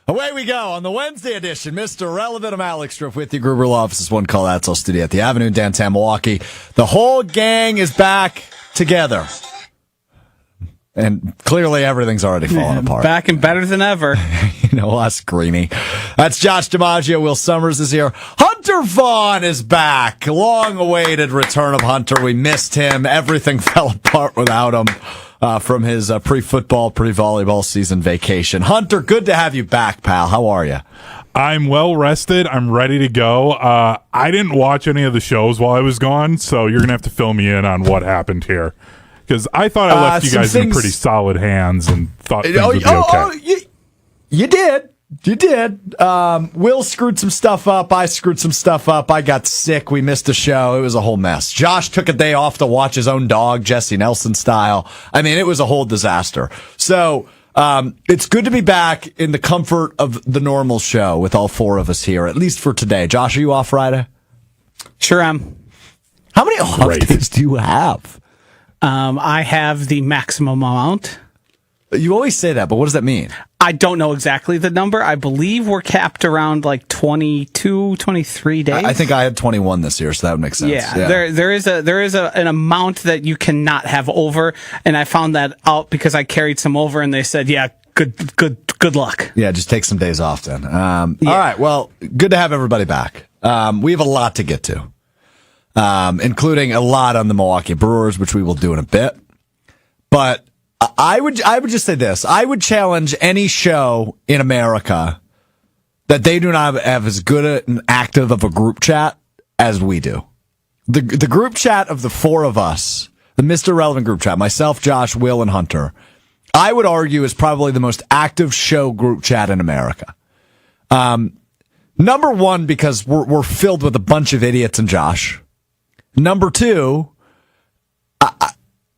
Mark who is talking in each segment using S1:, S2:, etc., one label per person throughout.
S1: Away we go on the Wednesday edition. Mr. Relevant, I'm Alex Strouf with you. Gruber Law Office, one call outside studio at the Avenue, downtown Milwaukee. The whole gang is back together. And clearly everything's already falling apart.
S2: Back and better than ever.
S1: Us greeny. That's Josh DiMaggio. Will Sommers is here. Hunter Vaughn is back. Long-awaited return of Hunter. We missed him. Everything fell apart without him from his pre-football, pre-volleyball season vacation. Hunter, good to have you back, pal. How are you?
S3: I'm well rested. I'm ready to go. I didn't watch any of the shows while I was gone, so you're going to have to fill me in on what happened here. Because I thought I left you guys in pretty solid hands and thought things would be okay.
S1: You did. You did. Will screwed some stuff up. I screwed some stuff up. I got sick. We missed a show. It was a whole mess. Josh took a day off to watch his own dog, Jesse Nelson style. I mean, it was a whole disaster. So it's good to be back in the comfort of the normal show with all four of us here, at least for today. Josh, are you off Friday?
S2: Sure am.
S1: How many off days do you have?
S2: I have the maximum amount.
S1: You always say that, but what does that mean?
S2: I don't know exactly the number. I believe we're capped around like 22, 23 days.
S1: I think I had 21 this year, so that would make sense.
S2: Yeah. There is an amount that you cannot have over, and I found that out because I carried some over, and they said, yeah, good luck.
S1: Yeah, just take some days off then. All right, well, good to have everybody back. We have a lot to get to. Including a lot on the Milwaukee Brewers, which we will do in a bit. But I would just say this. I would challenge any show in America that they do not have as good and active of a group chat as we do. The group chat of the four of us, the Mr. Relevant group chat, myself, Josh, Will, and Hunter, I would argue is probably the most active show group chat in America. Number one, because we're filled with a bunch of idiots and Josh. Number two,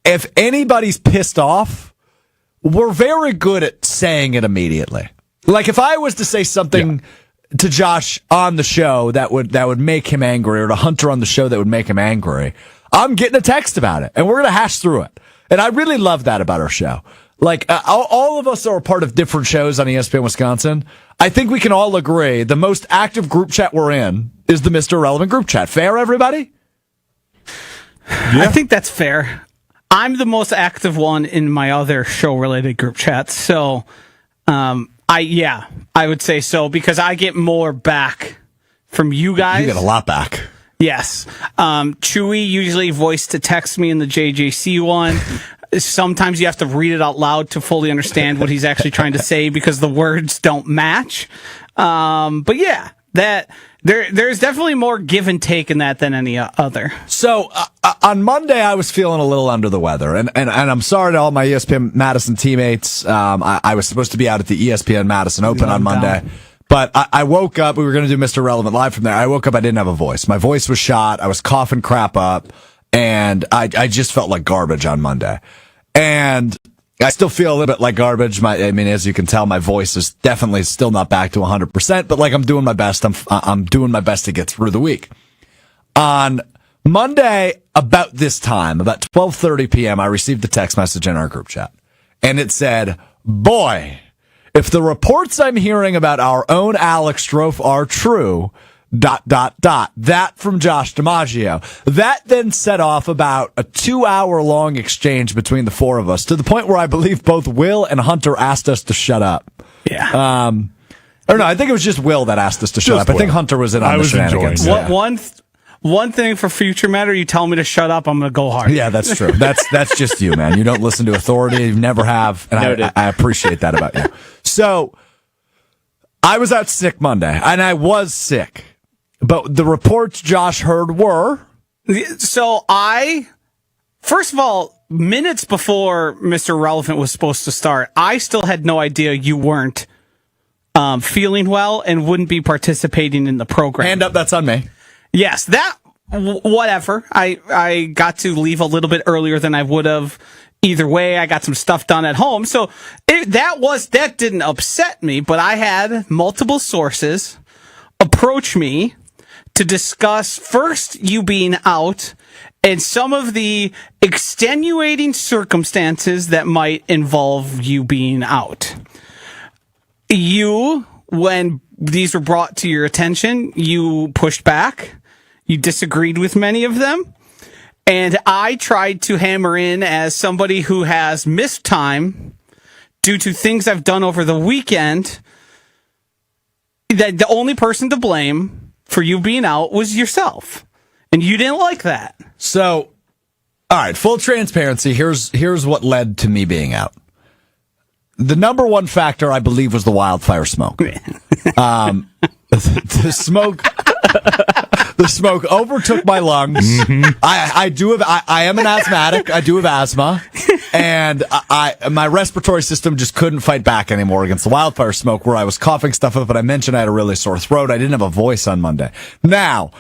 S1: if anybody's pissed off, we're very good at saying it immediately. Like if I was to say something to Josh on the show that would make him angry, or to Hunter on the show that would make him angry, I'm getting a text about it, and we're gonna hash through it. And I really love that about our show. Like all of us are a part of different shows on ESPN Wisconsin. I think we can all agree the most active group chat we're in is the Mr. Relevant group chat. Fair, everybody?
S2: Yeah. I think that's fair. I'm the most active one in my other show-related group chats, so I would say so because I get more back from you guys.
S1: You get a lot back.
S2: Yes. Chewy usually voice to text me in the JJC one. Sometimes you have to read it out loud to fully understand what he's actually trying to say because the words don't match. But yeah, there's definitely more give and take in that than any other.
S1: So on Monday, I was feeling a little under the weather, and I'm sorry to all my ESPN Madison teammates. I was supposed to be out at the ESPN Madison Open on Monday, but I woke up. We were going to do Mr. Relevant live from there. I woke up. I didn't have a voice. My voice was shot. I was coughing crap up, and I just felt like garbage on Monday. And I still feel a little bit like garbage. As you can tell, my voice is definitely still not back to 100%, but like I'm doing my best. I'm doing my best to get through the week. On Monday, about this time, about 12:30 p.m., I received a text message in our group chat, and it said, "Boy, if the reports I'm hearing about our own Alex Strouf are true, ... That from Josh DiMaggio." That then set off about a 2-hour-long exchange between the four of us, to the point where I believe both Will and Hunter asked us to shut up.
S2: Yeah.
S1: Or no, I think it was just Will that asked us to shut up. I think Hunter was in on the shenanigans.
S2: One thing for future matter, you tell me to shut up, I'm going to go hard.
S1: Yeah, that's true. That's just you, man. You don't listen to authority. You never have. And I appreciate that about you. So I was out sick Monday, and I was sick. But the reports Josh heard were...
S2: So first of all, minutes before Mr. Relevant was supposed to start, I still had no idea you weren't feeling well and wouldn't be participating in the program.
S1: Hand up, that's on me.
S2: Yes, whatever. I got to leave a little bit earlier than I would have. Either way, I got some stuff done at home. So that didn't upset me, but I had multiple sources approach me to discuss first you being out and some of the extenuating circumstances that might involve you being out. You when these were brought to your attention, you pushed back. You disagreed with many of them. And I tried to hammer in as somebody who has missed time due to things I've done over the weekend, that the only person to blame for you being out was yourself. And you didn't like that.
S1: So, all right, full transparency. Here's what led to me being out. The number one factor, I believe, was the wildfire smoke. The smoke. The smoke overtook my lungs. Mm-hmm. I am an asthmatic. I do have asthma, and my respiratory system just couldn't fight back anymore against the wildfire smoke, where I was coughing stuff up. But I mentioned I had a really sore throat. I didn't have a voice on Monday. Now,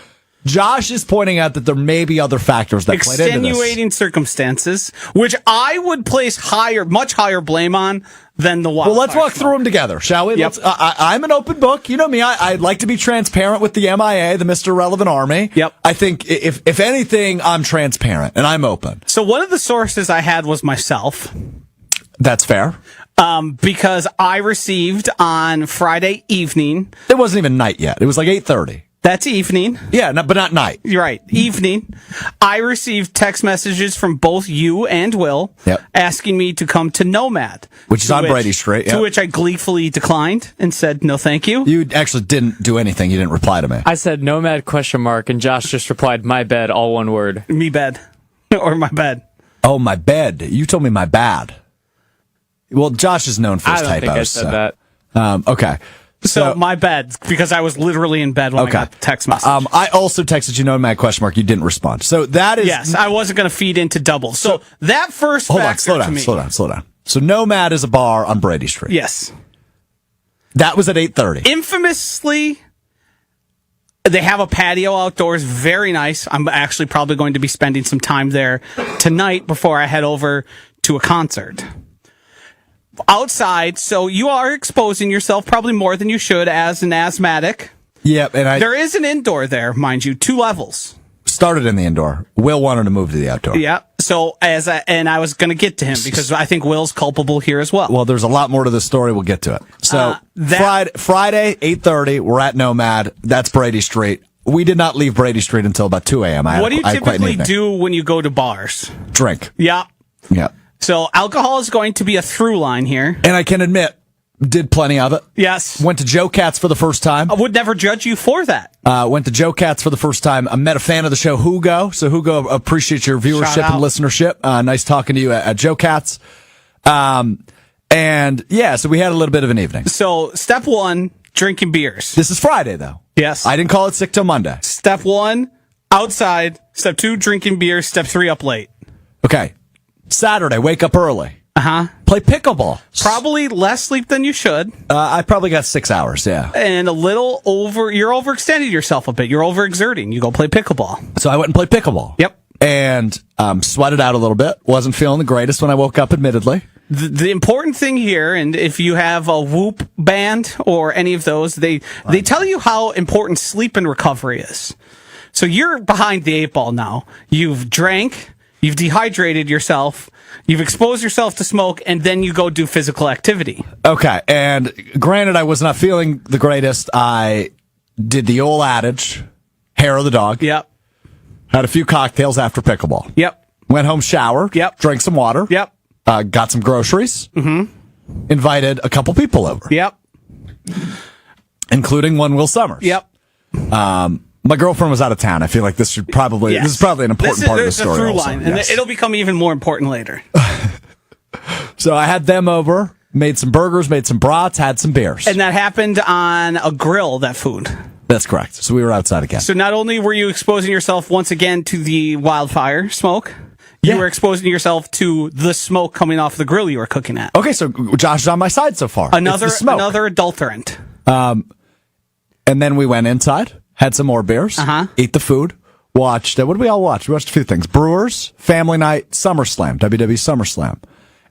S1: Josh is pointing out that there may be other factors that played into this.
S2: Extenuating circumstances, which I would place much higher blame on than the wildfire.
S1: Well, let's walk through them together, shall we?
S2: Yep.
S1: I'm an open book. You know me. I'd like to be transparent with the MIA, the Mr. Relevant Army.
S2: Yep.
S1: I think if anything, I'm transparent and I'm open.
S2: So one of the sources I had was myself.
S1: That's fair.
S2: Because I received on Friday evening.
S1: It wasn't even night yet. It was like 8:30.
S2: That's evening.
S1: Yeah, but not night.
S2: You're right. Evening. I received text messages from both you and Will asking me to come to Nomad.
S1: Which is on Brady Street.
S2: To which I gleefully declined and said, no, thank you.
S1: You actually didn't do anything. You didn't reply to me.
S4: I said Nomad ? And Josh just replied, my bed, all one word.
S2: Me bed. Or my bed.
S1: Oh, my bed. You told me my bad. Well, Josh is known for his typos.
S4: I don't think I said that.
S1: Okay.
S2: So my bed, because I was literally in bed when I got the text message.
S1: I also texted you Nomad ? You didn't respond. So that is...
S2: Yes, I wasn't going to feed into double. So that first factor to me...
S1: Slow down. So Nomad is a bar on Brady Street.
S2: Yes.
S1: That was at 8:30.
S2: Infamously, they have a patio outdoors. Very nice. I'm actually probably going to be spending some time there tonight before I head over to a concert. Outside, so you are exposing yourself probably more than you should as an asthmatic.
S1: Yep, and
S2: there is an indoor there, mind you, 2 levels.
S1: Started in the indoor. Will wanted to move to the outdoor.
S2: Yeah. So I was going to get to him because I think Will's culpable here as well.
S1: Well, there's a lot more to the story. We'll get to it. So Friday, 8:30, we're at Nomad. That's Brady Street. We did not leave Brady Street until about 2 a.m.
S2: What do you typically do when you go to bars?
S1: Drink.
S2: Yeah.
S1: Yeah.
S2: So alcohol is going to be a through line here.
S1: And I can admit, did plenty of it.
S2: Yes.
S1: Went to Joe Katz for the first time.
S2: I would never judge you for that.
S1: Went to Joe Katz for the first time. I met a fan of the show, Hugo. So Hugo, appreciate your viewership and listenership. Nice talking to you at Joe Katz. And yeah, so we had a little bit of an evening.
S2: So step 1, drinking beers.
S1: This is Friday though.
S2: Yes.
S1: I didn't call it sick till Monday.
S2: Step 1, outside. Step 2, drinking beer. Step 3, up late.
S1: Okay. Saturday, wake up early. Play pickleball.
S2: Probably less sleep than you should.
S1: I probably got 6 hours, yeah.
S2: And you're overextending yourself a bit. You're overexerting. You go play pickleball.
S1: So I went and played pickleball.
S2: Yep.
S1: And sweated out a little bit. Wasn't feeling the greatest when I woke up, admittedly.
S2: The important thing here, and if you have a Whoop band or any of those, they tell you how important sleep and recovery is. So you're behind the 8 ball now. You've drank. You've dehydrated yourself, you've exposed yourself to smoke, and then you go do physical activity.
S1: Okay, and granted, I was not feeling the greatest. I did the old adage, hair of the dog.
S2: Yep.
S1: Had a few cocktails after pickleball.
S2: Yep.
S1: Went home, showered.
S2: Yep.
S1: Drank some water.
S2: Yep.
S1: Got some groceries. Mm-hmm. Invited a couple people over.
S2: Yep.
S1: Including one Will Sommers.
S2: Yep.
S1: My girlfriend was out of town. I feel like this is probably an important part of the story.
S2: Through line, and it'll become even more important later.
S1: So I had them over, made some burgers, made some brats, had some beers.
S2: And that happened on a grill, that food.
S1: That's correct. So we were outside again.
S2: So not only were you exposing yourself once again to the wildfire smoke, you were exposing yourself to the smoke coming off the grill you were cooking at.
S1: Okay, so Josh is on my side so far.
S2: Another adulterant.
S1: And then we went inside. Had some more beers, ate the food, watched, what did we all watch? We watched a few things. Brewers, Family Night, SummerSlam, WWE SummerSlam.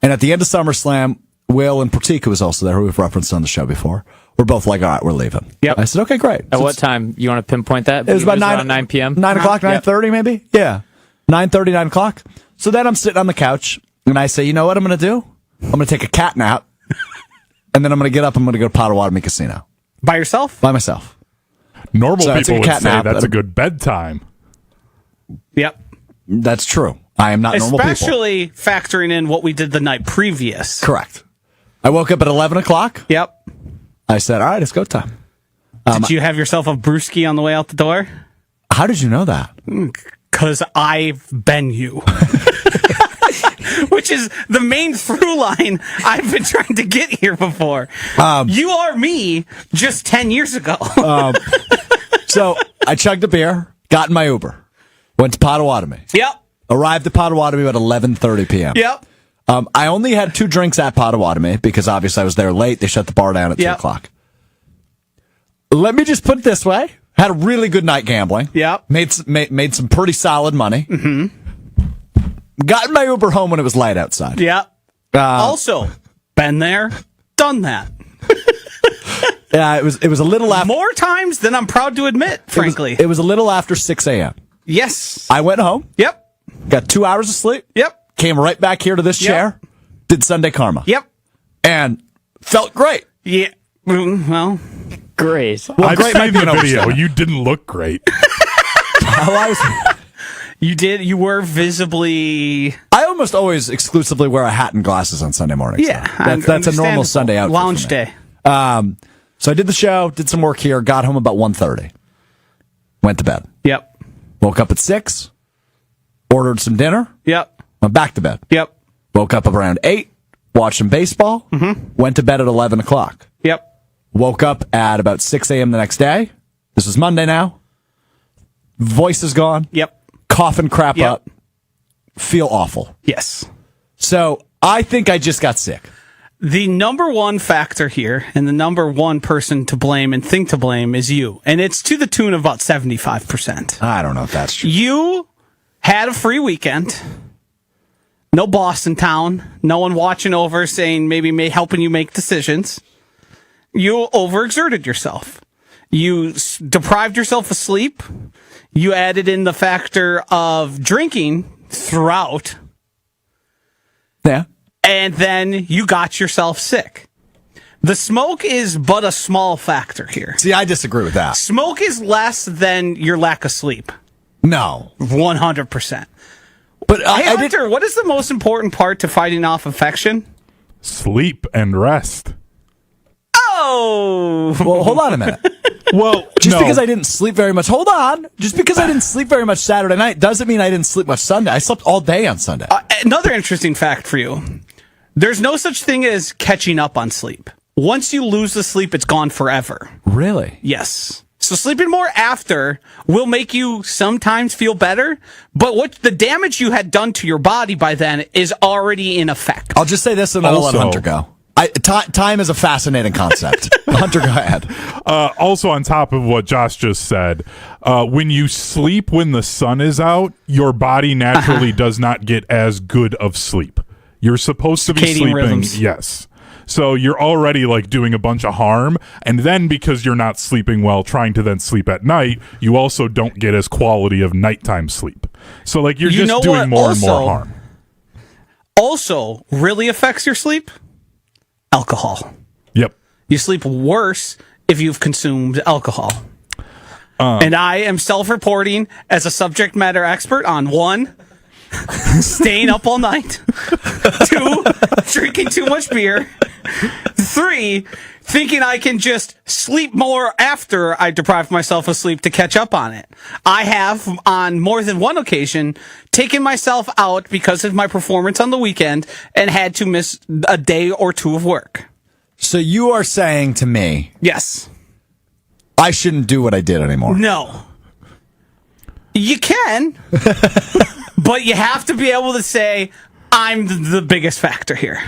S1: And at the end of SummerSlam, Will and Pratik, who was also there, who we've referenced on the show before, we're both like, all right, we're leaving.
S2: Yep.
S1: I said, okay, great.
S4: At what time? You want to pinpoint that?
S1: It was about
S4: around 9 p.m.?
S1: 9 o'clock, 9:30 maybe? Yeah. 9:30, 9 o'clock. So then I'm sitting on the couch, and I say, you know what I'm going to do? I'm going to take a cat nap, and then I'm going to get up, I'm going to go to Potawatomi Casino.
S2: By yourself?
S1: By myself.
S3: Normal
S1: So I
S3: people
S1: took a
S3: would
S1: cat
S3: say
S1: nap
S3: that's
S1: at
S3: a good bedtime.
S2: Yep.
S1: That's true. I am not normal people.
S2: Especially factoring in what we did the night previous.
S1: Correct. I woke up at 11 o'clock.
S2: Yep.
S1: I said, all right, it's go time.
S2: Did you have yourself a brewski on the way out the door?
S1: How did you know that?
S2: Because I've been you. Which is the main through line I've been trying to get here before. You are me just 10 years ago.
S1: So I chugged a beer, got in my Uber, went to Potawatomi.
S2: Yep.
S1: Arrived at Potawatomi at 11:30 p.m.
S2: Yep.
S1: I only had 2 drinks at Potawatomi because obviously I was there late. They shut the bar down at 2 o'clock. Let me just put it this way. Had a really good night gambling.
S2: Yep.
S1: Made some pretty solid money. Mm-hmm. Got in my Uber home when it was light outside.
S2: Yep. Also, been there, done that.
S1: Yeah, it was a little after.
S2: More times than I'm proud to admit, frankly.
S1: It was a little after 6 a.m.
S2: Yes.
S1: I went home.
S2: Yep.
S1: Got 2 hours of sleep.
S2: Yep.
S1: Came right back here to this chair. Did Sunday Karma.
S2: Yep.
S1: And felt great.
S2: Yeah. Well,
S4: Great.
S1: Well,
S3: I've
S1: great
S3: seen
S1: might be
S3: the
S1: an
S3: video.
S1: overstatement.
S3: You didn't look great.
S2: you did. You were visibly.
S1: I almost always exclusively wear a hat and glasses on Sunday mornings.
S2: Yeah.
S1: That's a normal
S2: understandable.
S1: Sunday outfit.
S2: Lounge
S1: for me.
S2: day.
S1: So I did the show, did some work here, got home about 1:30. Went to bed.
S2: Yep.
S1: Woke up at 6. Ordered some dinner.
S2: Yep.
S1: Went back to bed.
S2: Yep.
S1: Woke up around 8. Watched some baseball. Mm-hmm. Went to bed at 11 o'clock.
S2: Yep.
S1: Woke up at about 6 a.m. the next day. This is Monday now. Voice is gone.
S2: Yep.
S1: Coughing crap
S2: Yep.
S1: up. Feel awful.
S2: Yes.
S1: So I think I just got sick.
S2: The number one factor here and the number one person to blame and think to blame is you. And it's to the tune of about 75%.
S1: I don't know if that's true.
S2: You had a free weekend. No boss in town. No one watching over saying maybe helping you make decisions. You overexerted yourself. You deprived yourself of sleep. You added in the factor of drinking throughout.
S1: Yeah.
S2: And then you got yourself sick. The smoke is but a small factor here.
S1: See, I disagree with that.
S2: Smoke is less than your lack of sleep.
S1: No.
S2: 100%.
S1: But
S2: Hey,
S1: I did.
S2: Hunter, what is the most important part to fighting off infection?
S3: Sleep and rest.
S2: Oh!
S1: Well, hold on a minute.
S3: Well,
S1: Just
S3: no.
S1: because I didn't sleep very much. Hold on. Just because I didn't sleep very much Saturday night doesn't mean I didn't sleep much Sunday. I slept all day on Sunday.
S2: Another interesting fact for you. There's no such thing as catching up on sleep. Once you lose the sleep, it's gone forever.
S1: Really?
S2: Yes. So sleeping more after will make you sometimes feel better, but what the damage you had done to your body by then is already in effect.
S1: I'll just say this and then I'll let
S3: Also-
S1: Hunter go. Time is a fascinating concept. Hunter, go ahead.
S3: Also, on top of what Josh just said, when you sleep when the sun is out, your body naturally does not get as good of sleep. You're supposed to be
S2: Circadian
S3: sleeping.
S2: rhythms.
S3: Yes. So you're already like doing a bunch of harm. And then because you're not sleeping well, trying to then sleep at night, you also don't get as quality of nighttime sleep. So like you're
S2: You know
S3: just doing
S2: what
S3: more and more
S2: also-
S3: harm.
S2: Also, really affects your sleep? Alcohol.
S3: Yep.
S2: You sleep worse if you've consumed alcohol. And I am self-reporting as a subject matter expert on 1, staying up all night, 2, drinking too much beer, 3, thinking I can just sleep more after I deprive myself of sleep to catch up on it. I have, on more than one occasion, taken myself out because of my performance on the weekend and had to miss a day or 2 of work.
S1: So you are saying to me,
S2: Yes.
S1: I shouldn't do what I did anymore.
S2: No. You can, but you have to be able to say, I'm the biggest factor here.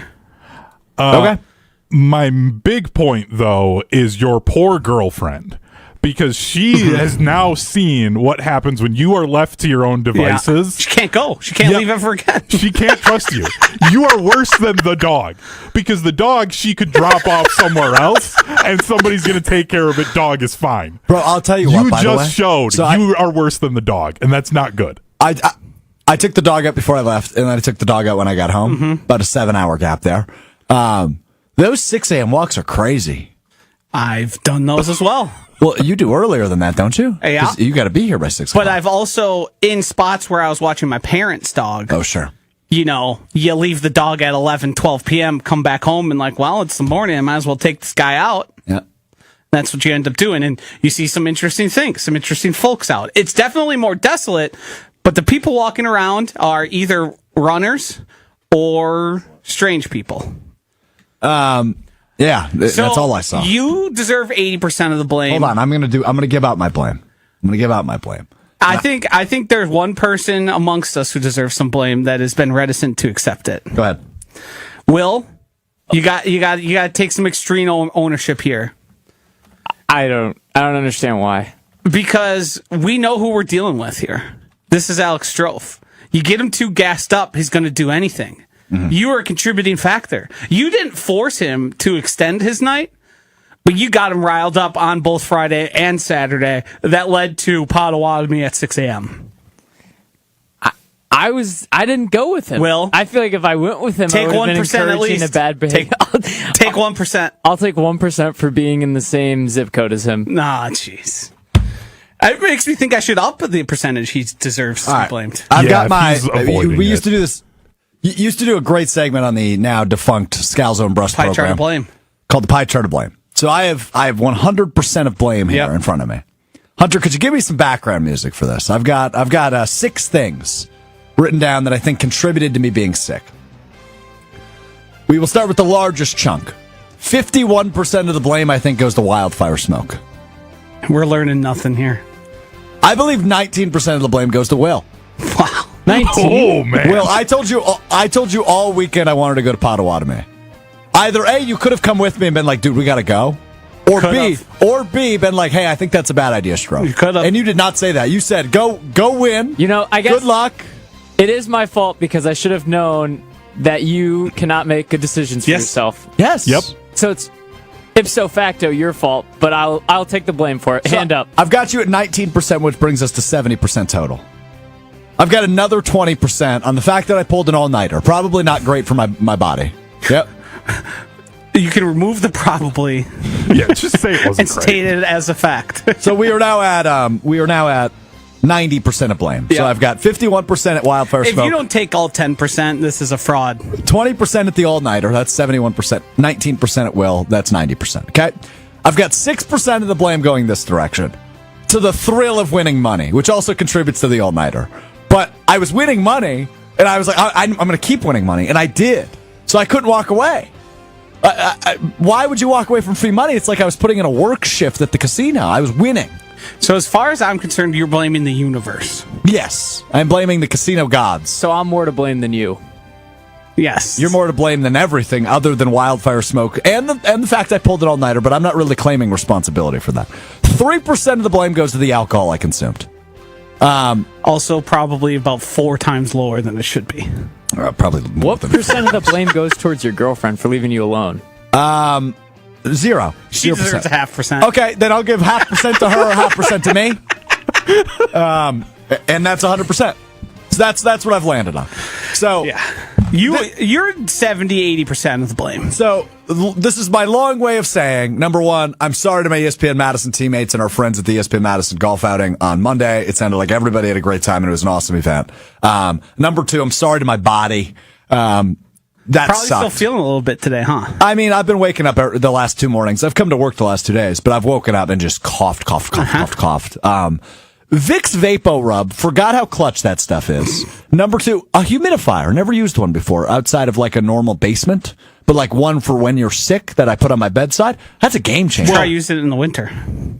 S1: Okay.
S3: My big point, though, is your poor girlfriend. Because she has now seen what happens when you are left to your own devices.
S2: She can't go. She can't
S3: Yep.
S2: leave ever again.
S3: She can't trust you. You are worse than the dog. Because the dog, she could drop off somewhere else, and somebody's going to take care of it. Dog is fine.
S1: Bro, I'll tell you what,
S3: You
S1: by the way.
S3: just showed
S1: So
S3: you are worse than the dog, and that's not good.
S1: I took the dog out before I left, and then I took the dog out when I got home. About a 7-hour gap there. Those 6 a.m. walks are crazy.
S2: I've done those as well.
S1: Well, you do earlier than that, don't you?
S2: Yeah.
S1: 'Cause you got to be here by 6
S2: But
S1: o'clock.
S2: I've also, in spots where I was watching my parents' dog,
S1: Oh, sure.
S2: you leave the dog at 11, 12 p.m., come back home and like, well, it's the morning. I might as well take this guy out.
S1: Yeah.
S2: That's what you end up doing. And you see some interesting things, some interesting folks out. It's definitely more desolate, but the people walking around are either runners or strange people.
S1: Yeah, that's all I saw.
S2: You deserve 80% of the blame.
S1: Hold on, I'm gonna give out my blame.
S2: I think there's one person amongst us who deserves some blame that has been reticent to accept it.
S1: Go ahead.
S2: Will, you got to take some extreme ownership here.
S4: I don't understand why.
S2: Because we know who we're dealing with here. This is Alex Strouf. You get him too gassed up, he's going to do anything. Mm-hmm. You are a contributing factor. You didn't force him to extend his night, but you got him riled up on both Friday and Saturday. That led to Potawatomi at 6 a.m.
S4: I didn't go with him.
S2: Will,
S4: I feel like if I went with him,
S2: take
S4: I would have been
S2: 1% at least.
S4: A bad behavior.
S2: Take 1%.
S4: I'll take 1% for being in the same zip code as him.
S2: Nah, jeez. It makes me think I should up the percentage he deserves to be blamed.
S1: I've got my. We used to do this. You used to do a great segment on the now defunct Scalzo and Brust
S2: Pie
S1: program
S2: chart of blame,
S1: called the Pie Chart of Blame. So I have 100% of blame here in front of me. Hunter, could you give me some background music for this? I've got 6 things written down that I think contributed to me being sick. We will start with the largest chunk. 51% of the blame, I think, goes to wildfire smoke.
S2: We're learning nothing here.
S1: I believe 19% of the blame goes to Will.
S2: Wow.
S4: 19.
S3: Oh, man.
S1: Will, I told you all weekend I wanted to go to Potawatomi. Either A, you could have come with me and been like, dude, we got to go. Or B, been like, hey, I think that's a bad idea, Strouf.
S2: You could have.
S1: And you did not say that. You said, go win.
S4: I guess
S1: good luck.
S4: It is my fault because I should have known that you cannot make good decisions for yourself.
S1: Yes.
S3: Yep.
S4: So it's ipso facto your fault, but I'll take the blame for it.
S1: So
S4: Hand up.
S1: I've got you at 19%, which brings us to 70% total. I've got another 20% on the fact that I pulled an all-nighter. Probably not great for my body. Yep.
S2: You can remove the probably.
S3: Yeah, just say it wasn't
S2: and
S3: great.
S2: state it as a fact.
S1: So we are now at 90% of blame. So I've got 51% at wildfire
S2: If
S1: smoke.
S2: you don't take all 10%, this is a fraud.
S1: 20% at the all-nighter. That's 71%. 19% at Will. That's 90%. Okay? I've got 6% of the blame going this direction. To the thrill of winning money, which also contributes to the all-nighter. But I was winning money, and I was like, I'm going to keep winning money. And I did. So I couldn't walk away. Why would you walk away from free money? It's like I was putting in a work shift at the casino. I was winning.
S2: So as far as I'm concerned, you're blaming the universe.
S1: Yes. I'm blaming the casino gods.
S4: So I'm more to blame than you.
S2: Yes.
S1: You're more to blame than everything other than wildfire smoke and the fact I pulled it all-nighter, but I'm not really claiming responsibility for that. 3% of the blame goes to the alcohol I consumed.
S2: Also probably about 4 times lower than it should be.
S1: Probably more
S4: What
S1: than
S4: percent of the blame goes towards your girlfriend for leaving you alone?
S1: 0.
S2: She
S1: 0%.
S2: deserves a 0.5%.
S1: Okay, then I'll give 0.5% to her, 0.5% to me. And that's 100%. So that's what I've landed on. So
S2: Yeah. You're 70-80% of the blame.
S1: So this is my long way of saying, number one, I'm sorry to my ESPN Madison teammates and our friends at the ESPN Madison golf outing on Monday. It sounded like everybody had a great time and it was an awesome event. Number two, I'm sorry to my body. That
S2: Probably
S1: sucked.
S2: still feeling a little bit today, huh?
S1: I mean, I've been waking up the last 2 mornings. I've come to work the last 2 days, but I've woken up and just coughed. Vicks Vapo Rub, forgot how clutch that stuff is. Number two, a humidifier. Never used one before outside of like a normal basement, but like one for when you're sick that I put on my bedside. That's a game changer.
S2: Try using it in the winter.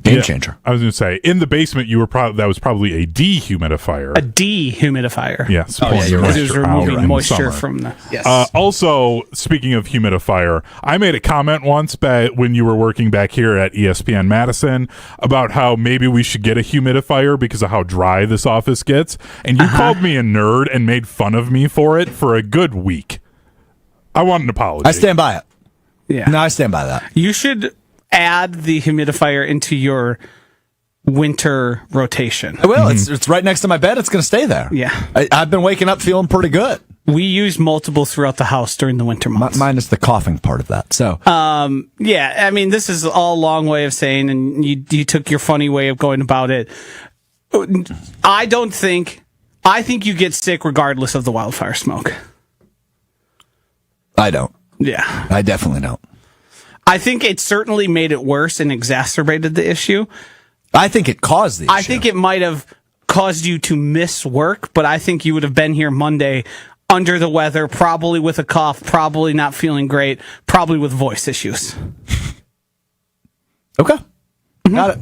S1: Game changer.
S3: I was going to say, in the basement, that was probably a dehumidifier.
S2: A dehumidifier.
S3: Yes.
S1: you're right.
S2: Because it was removing moisture from the... Yes.
S3: Also, speaking of humidifier, I made a comment once when you were working back here at ESPN Madison about how maybe we should get a humidifier because of how dry this office gets. And you called me a nerd and made fun of me for it for a good week. I want an apology.
S1: I stand by it.
S2: Yeah.
S1: No, I stand by that.
S2: You should add the humidifier into your winter rotation.
S1: I will. It's right next to my bed. It's going to stay there.
S2: Yeah.
S1: I've been waking up feeling pretty good.
S2: We use multiple throughout the house during the winter months.
S1: Minus the coughing part of that. So,
S2: yeah, I mean, this is all a long way of saying, and you took your funny way of going about it. I think you get sick regardless of the wildfire smoke.
S1: I don't.
S2: Yeah.
S1: I definitely don't.
S2: I think it certainly made it worse and exacerbated the issue.
S1: I think it caused the issue.
S2: I think it might have caused you to miss work, but I think you would have been here Monday under the weather, probably with a cough, probably not feeling great, probably with voice issues.
S1: Okay. Got it.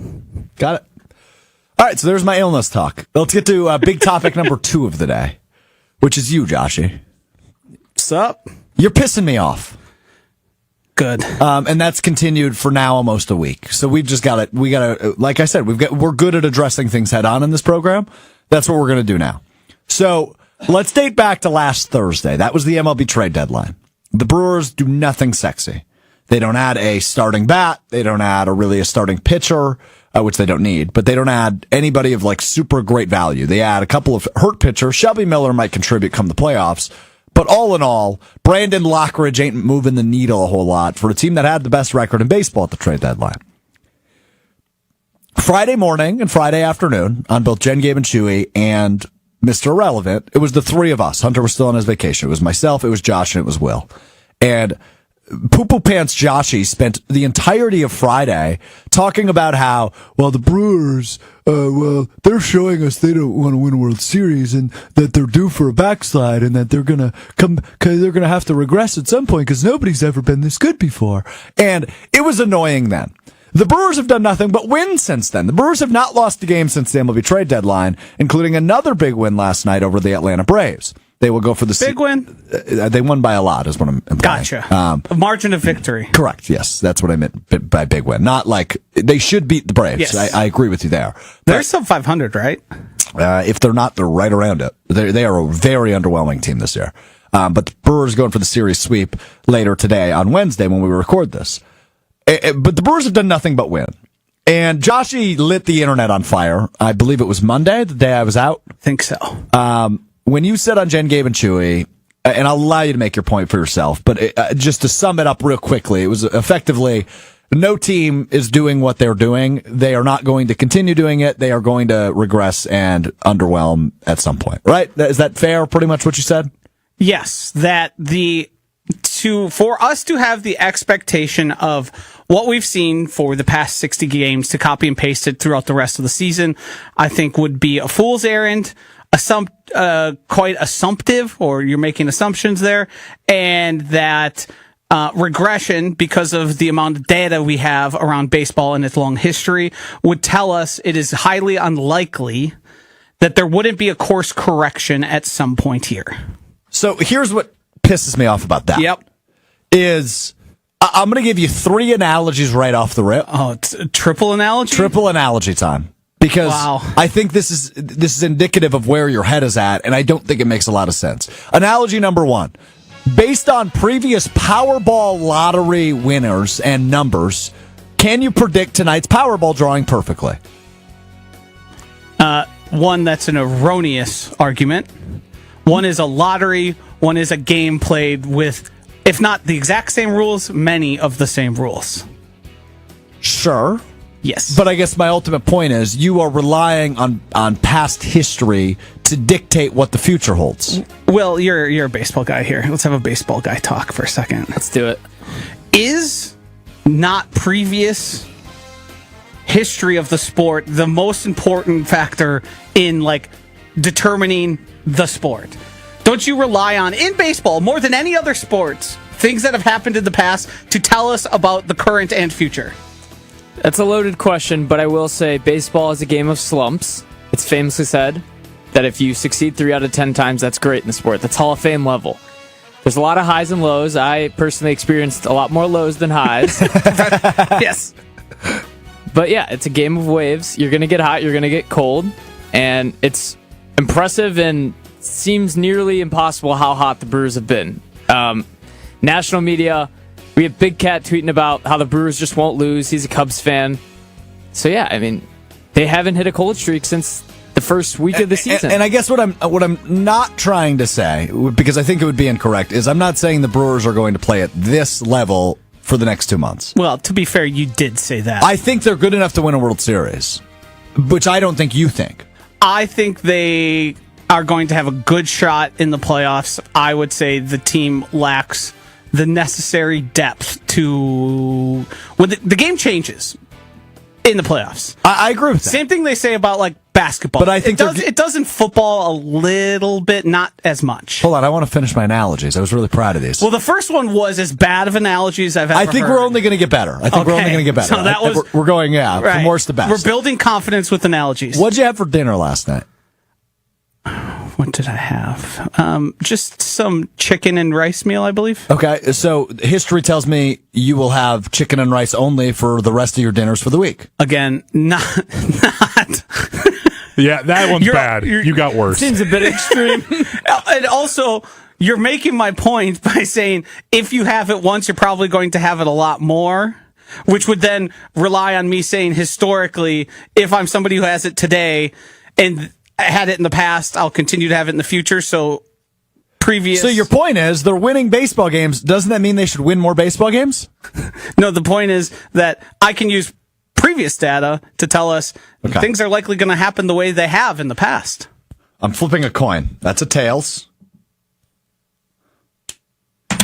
S1: All right, so there's my illness talk. Let's get to big topic number 2 of the day, which is you, Joshy.
S2: What's up?
S1: You're pissing me off.
S2: Good.
S1: And that's continued for now almost a week. So we've just got to, like I said, we're good at addressing things head on in this program. That's what we're going to do now. So let's date back to last Thursday. That was the MLB Trade Deadline. The Brewers do nothing sexy. They don't add a starting bat. They don't add a starting pitcher, which they don't need, but they don't add anybody of like super great value. They add a couple of hurt pitchers. Shelby Miller might contribute come the playoffs. But all in all, Brandon Lockridge ain't moving the needle a whole lot for a team that had the best record in baseball at the trade deadline. Friday morning and Friday afternoon on both Jen, Gabe, and Chewy and Mr. Irrelevant, it was the three of us. Hunter was still on his vacation. It was myself, it was Josh, and it was Will. And Poo-Poo Pants Joshy spent the entirety of Friday talking about how, well, the Brewers, they're showing us they don't want to win a World Series and that they're due for a backslide and that they're going to have to regress at some point because nobody's ever been this good before. And it was annoying then. The Brewers have done nothing but win since then. The Brewers have not lost a game since the MLB Trade Deadline, including another big win last night over the Atlanta Braves. They will go for the
S2: big win.
S1: They won by a lot, is what I'm implying.
S2: Gotcha. A margin of victory.
S1: Correct. Yes, that's what I meant by big win. Not like they should beat the Braves.
S2: Yes.
S1: I agree with you there.
S2: They're sub 500, right?
S1: If they're not, they're right around it. They are a very underwhelming team this year. But the Brewers going for the series sweep later today on Wednesday when we record this. But the Brewers have done nothing but win. And Joshy lit the internet on fire. I believe it was Monday, the day I was out.
S2: I think so.
S1: When you said on Jen, Gabe, and Chewy, and I'll allow you to make your point for yourself, but just to sum it up real quickly, it was effectively no team is doing what they're doing. They are not going to continue doing it. They are going to regress and underwhelm at some point. Right? Is that fair, pretty much what you said?
S2: Yes. For us to have the expectation of what we've seen for the past 60 games to copy and paste it throughout the rest of the season, I think would be a fool's errand. Quite assumptive, or you're making assumptions there, and that regression, because of the amount of data we have around baseball and its long history, would tell us it is highly unlikely that there wouldn't be a course correction at some point here.
S1: So here's what pisses me off about that.
S2: Yep.
S1: I'm going to give you 3 analogies right off the rip.
S2: Oh, it's a triple analogy?
S1: Triple analogy time. Because
S2: wow.
S1: I think this is indicative of where your head is at, and I don't think it makes a lot of sense. Analogy number 1. Based on previous Powerball lottery winners and numbers, can you predict tonight's Powerball drawing perfectly?
S2: One, that's an erroneous argument. One is a lottery. One is a game played with, if not the exact same rules, many of the same rules.
S1: Sure.
S2: Yes.
S1: But I guess my ultimate point is you are relying on past history to dictate what the future holds.
S2: Will, you're a baseball guy here. Let's have a baseball guy talk for a second.
S4: Let's do it.
S2: Is not previous history of the sport the most important factor in determining the sport? Don't you rely on, in baseball, more than any other sports, things that have happened in the past to tell us about the current and future?
S4: That's a loaded question, but I will say baseball is a game of slumps. It's famously said that if you succeed 3 out of 10 times, that's great in the sport. That's Hall of Fame level. There's a lot of highs and lows. I personally experienced a lot more lows than highs.
S2: Yes.
S4: But yeah, it's a game of waves. You're going to get hot, you're going to get cold, and it's impressive and seems nearly impossible how hot the Brewers have been. National media, we have Big Cat tweeting about how the Brewers just won't lose. He's a Cubs fan. So yeah, I mean, they haven't hit a cold streak since the first week of the season.
S1: And I guess what I'm not trying to say, because I think it would be incorrect, is I'm not saying the Brewers are going to play at this level for the next 2 months.
S2: Well, to be fair, you did say that.
S1: I think they're good enough to win a World Series, which I don't think you think.
S2: I think they are going to have a good shot in the playoffs. I would say the team lacks the necessary depth to... When the game changes in the playoffs.
S1: I agree with that.
S2: Same thing they say about like basketball.
S1: But I think
S2: it does in football a little bit, not as much.
S1: Hold on, I want to finish my analogies. I was really proud of these.
S2: Well, the first one was as bad of analogies I've ever heard.
S1: I think we're only going to get better. I think we're only going to get better.
S2: So that was,
S1: we're going,
S2: right.
S1: from worst to best.
S2: We're building confidence with analogies.
S1: What'd you have for dinner last night?
S2: What did I have? Just some chicken and rice meal, I believe.
S1: Okay, so history tells me you will have chicken and rice only for the rest of your dinners for the week.
S2: Again, not.
S3: Yeah, that one's bad. You got worse.
S4: Seems a bit extreme.
S2: And also, you're making my point by saying if you have it once, you're probably going to have it a lot more, which would then rely on me saying historically, if I'm somebody who has it today and I had it in the past, I'll continue to have it in the future. So your point is they're winning baseball games. Doesn't that mean they should win more baseball games? No, the point is that I can use previous data to tell us things are likely going to happen the way they have in the past.
S1: I'm flipping a coin. That's a tails.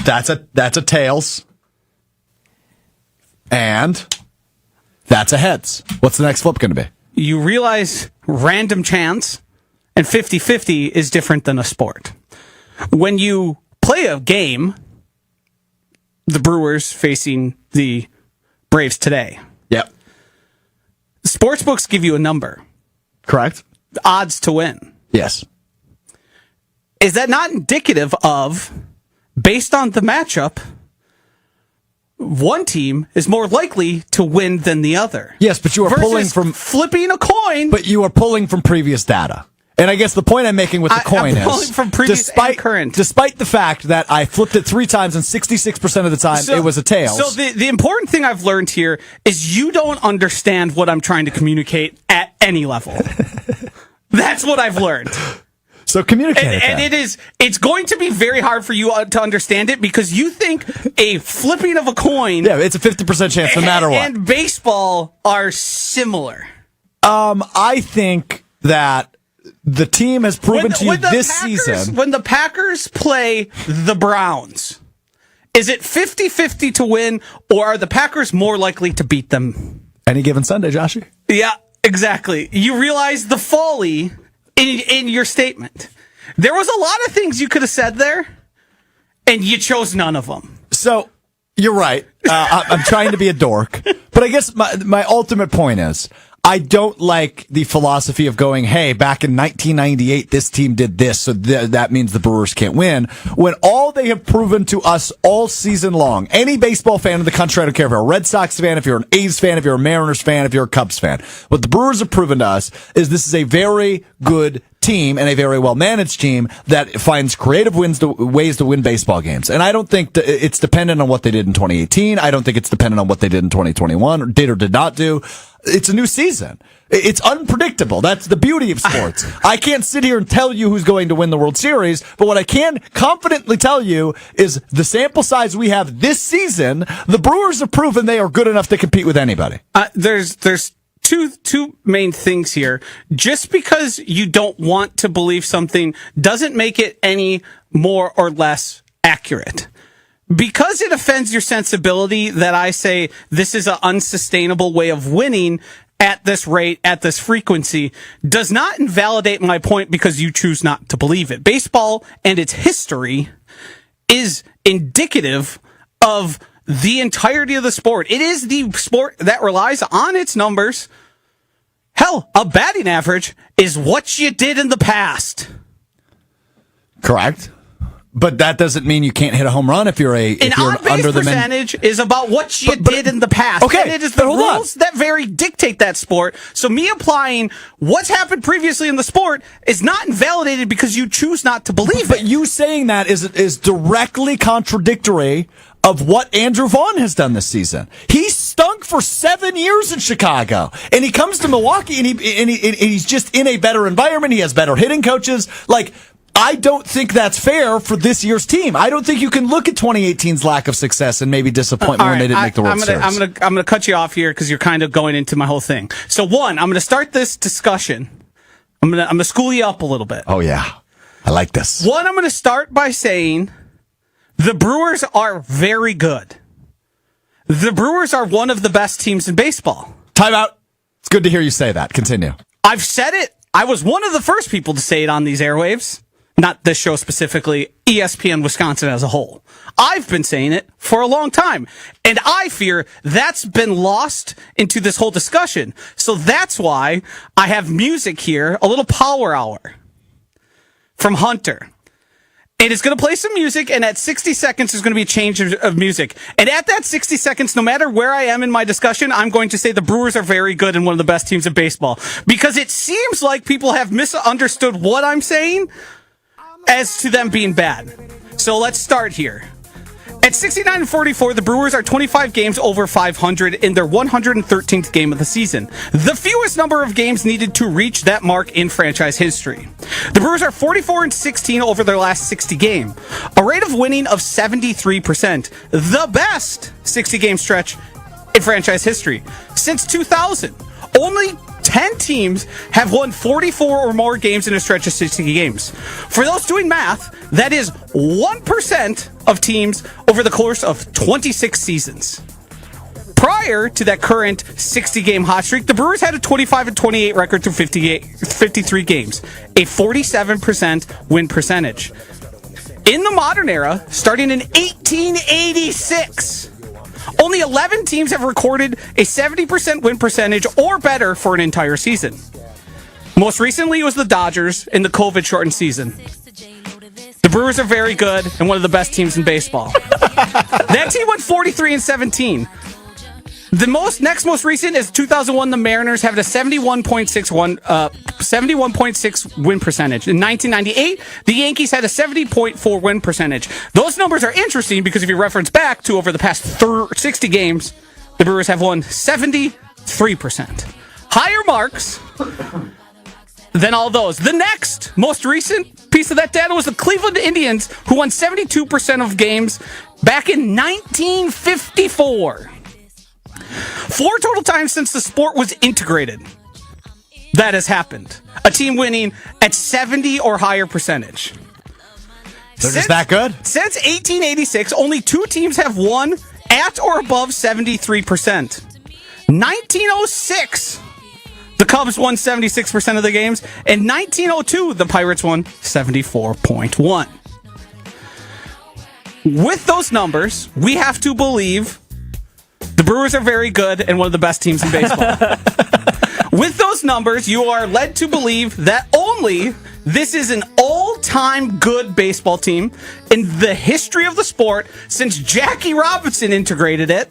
S1: That's a tails. And that's a heads. What's the next flip going to be?
S2: You realize random chance and 50-50 is different than a sport. When you play a game, the Brewers facing the Braves today.
S1: Yep.
S2: Sportsbooks give you a number.
S1: Correct.
S2: Odds to win.
S1: Yes.
S2: Is that not indicative of, based on the matchup, one team is more likely to win than the other?
S1: Yes, but you are pulling from
S2: flipping a coin.
S1: But you are pulling from previous data. And I guess the point I'm making with the coin is,
S2: from previous and current.
S1: Despite the fact that I flipped it 3 times and 66% of the time it was a tails.
S2: So the important thing I've learned here is you don't understand what I'm trying to communicate at any level. That's what I've learned.
S1: So communicate
S2: and it's going to be very hard for you to understand it because you think a flipping of a coin.
S1: Yeah, it's a 50% chance no matter what.
S2: And baseball are similar.
S1: I think that the team has proven to you this season.
S2: When the Packers play the Browns, is it 50-50 to win, or are the Packers more likely to beat them?
S1: Any given Sunday, Joshy?
S2: Yeah, exactly. You realize the folly in your statement. There was a lot of things you could have said there, and you chose none of them.
S1: So, you're right. I'm trying to be a dork. But I guess my ultimate point is, I don't like the philosophy of going, hey, back in 1998, this team did this, so that means the Brewers can't win. When all they have proven to us all season long, any baseball fan in the country, I don't care if you're a Red Sox fan, if you're an A's fan, if you're a Mariners fan, if you're a Cubs fan, what the Brewers have proven to us is this is a very good team and a very well-managed team that finds creative ways to win baseball games. And I don't think it's dependent on what they did in 2018. I don't think it's dependent on what they did in 2021 or did not do. It's a new season. It's unpredictable. That's the beauty of sports. I can't sit here and tell you who's going to win the World Series, but what I can confidently tell you is the sample size we have this season, the Brewers have proven they are good enough to compete with anybody.
S2: There's two main things here. Just because you don't want to believe something doesn't make it any more or less accurate. Because it offends your sensibility that I say this is an unsustainable way of winning at this rate, at this frequency, does not invalidate my point because you choose not to believe it. Baseball and its history is indicative of the entirety of the sport. It is the sport that relies on its numbers. Hell, a batting average is what you did in the past.
S1: Correct. But that doesn't mean you can't hit a home run if you're
S2: an on-base percentage is about what you did in the past.
S1: Okay,
S2: and it is the rules that vary dictate that sport. So me applying what's happened previously in the sport is not invalidated because you choose not to believe it.
S1: But you saying that is directly contradictory of what Andrew Vaughn has done this season. He's stunk for 7 years in Chicago, and he comes to Milwaukee, and he's just in a better environment. He has better hitting coaches. Like, I don't think that's fair for this year's team. I don't think you can look at 2018's lack of success and maybe disappointment when they didn't make the World Series.
S2: I'm gonna cut you off here because you're kind of going into my whole thing. So one, I'm gonna start this discussion. I'm gonna school you up a little bit.
S1: Oh yeah, I like this.
S2: One, I'm gonna start by saying the Brewers are very good. The Brewers are one of the best teams in baseball.
S1: Time out. It's good to hear you say that. Continue.
S2: I've said it. I was one of the first people to say it on these airwaves. Not this show specifically, ESPN Wisconsin as a whole. I've been saying it for a long time, and I fear that's been lost into this whole discussion. So that's why I have music here, a little power hour from Hunter. And it's going to play some music, and at 60 seconds, there's going to be a change of music. And at that 60 seconds, no matter where I am in my discussion, I'm going to say the Brewers are very good and one of the best teams in baseball. Because it seems like people have misunderstood what I'm saying as to them being bad. So let's start here. At 69-44, the Brewers are 25 games over 500 in their 113th game of the season, the fewest number of games needed to reach that mark in franchise history. The Brewers are 44-16 over their last 60 game, a rate of winning of 73%, the best 60-game stretch in franchise history. Since 2000, only 10 teams have won 44 or more games in a stretch of 60 games. For those doing math, that is 1% of teams over the course of 26 seasons. Prior to that current 60-game hot streak, the Brewers had a 25-28 record through 53 games, a 47% win percentage. In the modern era, starting in 1886, only 11 teams have recorded a 70% win percentage or better for an entire season. Most recently, it was the Dodgers in the COVID-shortened season. The Brewers are very good and one of the best teams in baseball. That team went 43-17. The next most recent is 2001. The Mariners have a 71.6 win percentage. In 1998, the Yankees had a 70.4 win percentage. Those numbers are interesting because if you reference back to over the past 60 games, the Brewers have won 73%. Higher marks than all those. The next most recent piece of that data was the Cleveland Indians, who won 72% of games back in 1954. 4 total times since the sport was integrated that has happened. A team winning at 70 or higher percentage.
S1: They're just that good?
S2: Since 1886, only 2 teams have won at or above 73%. 1906, the Cubs won 76% of the games. And 1902, the Pirates won 74.1. With those numbers, we have to believe the Brewers are very good and one of the best teams in baseball. With those numbers, you are led to believe that only this is an all-time good baseball team in the history of the sport since Jackie Robinson integrated it,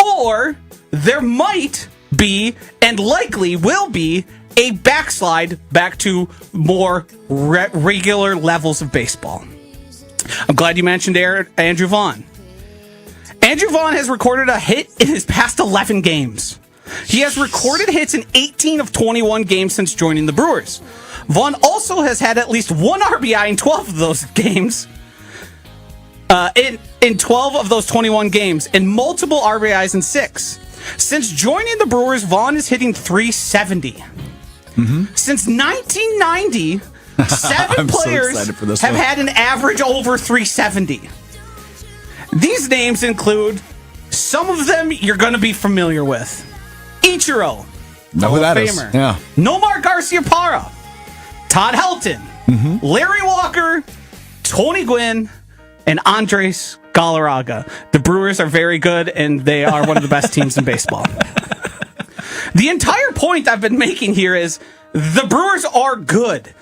S2: or there might be and likely will be a backslide back to more regular levels of baseball. I'm glad you mentioned Andrew Vaughn. Andrew Vaughn has recorded a hit in his past 11 games. He has recorded hits in 18 of 21 games since joining the Brewers. Vaughn also has had at least 1 RBI in 12 of those games. In 12 of those 21 games, and multiple RBIs in 6. Since joining the Brewers, Vaughn is hitting .370. Mm-hmm. Since 1990, 7 players have had an average over .370. These names include, some of them you're going to be familiar with. Ichiro,
S1: know who that
S2: Famer.
S1: Is. Yeah.
S2: Nomar Garciaparra, Todd Helton, Larry Walker, Tony Gwynn, and Andres Galarraga. The Brewers are very good, and they are one of the best teams in baseball. The entire point I've been making here is the Brewers are good.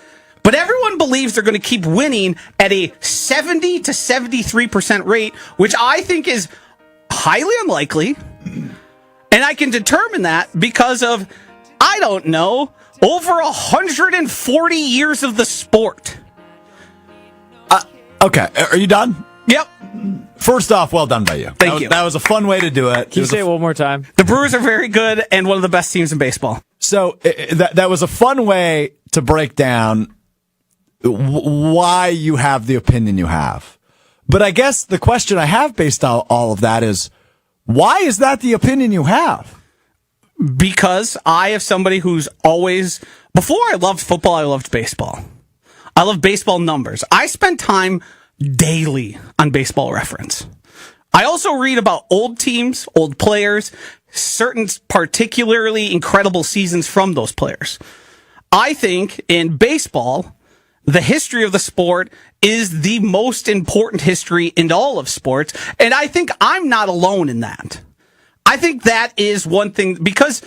S2: But everyone believes they're going to keep winning at a 70 to 73% rate, which I think is highly unlikely. And I can determine that because of, I don't know, over 140 years of the sport.
S1: Okay, are you done?
S2: Yep.
S1: First off, well done by you.
S2: Thank you.
S1: That was a fun way to do it.
S4: Can you say it one more time?
S2: The Brewers are very good and one of the best teams in baseball.
S1: So that was a fun way to break down why you have the opinion you have. But I guess the question I have based on all of that is, why is that the opinion you have?
S2: Because I have somebody who's always, before I loved football, I loved baseball. I love baseball numbers. I spend time daily on Baseball Reference. I also read about old teams, old players, certain particularly incredible seasons from those players. I think in baseball, the history of the sport is the most important history in all of sports. And I think I'm not alone in that. I think that is one thing, because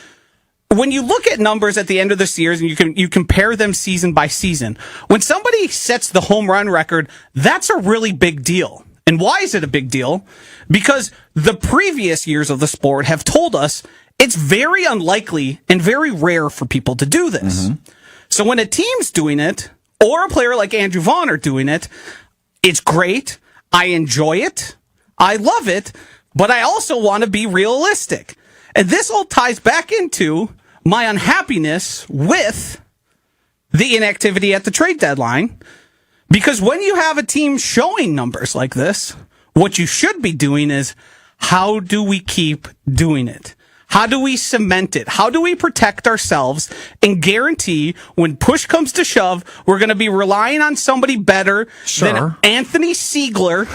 S2: when you look at numbers at the end of the series and you compare them season by season, when somebody sets the home run record, that's a really big deal. And why is it a big deal? Because the previous years of the sport have told us it's very unlikely and very rare for people to do this. Mm-hmm. So when a team's doing it, or a player like Andrew Vaughn are doing it, it's great. I enjoy it. I love it. But I also want to be realistic. And this all ties back into my unhappiness with the inactivity at the trade deadline. Because when you have a team showing numbers like this, what you should be doing is, how do we keep doing it? How do we cement it? How do we protect ourselves and guarantee when push comes to shove, we're going to be relying on somebody better than Anthony Siegler,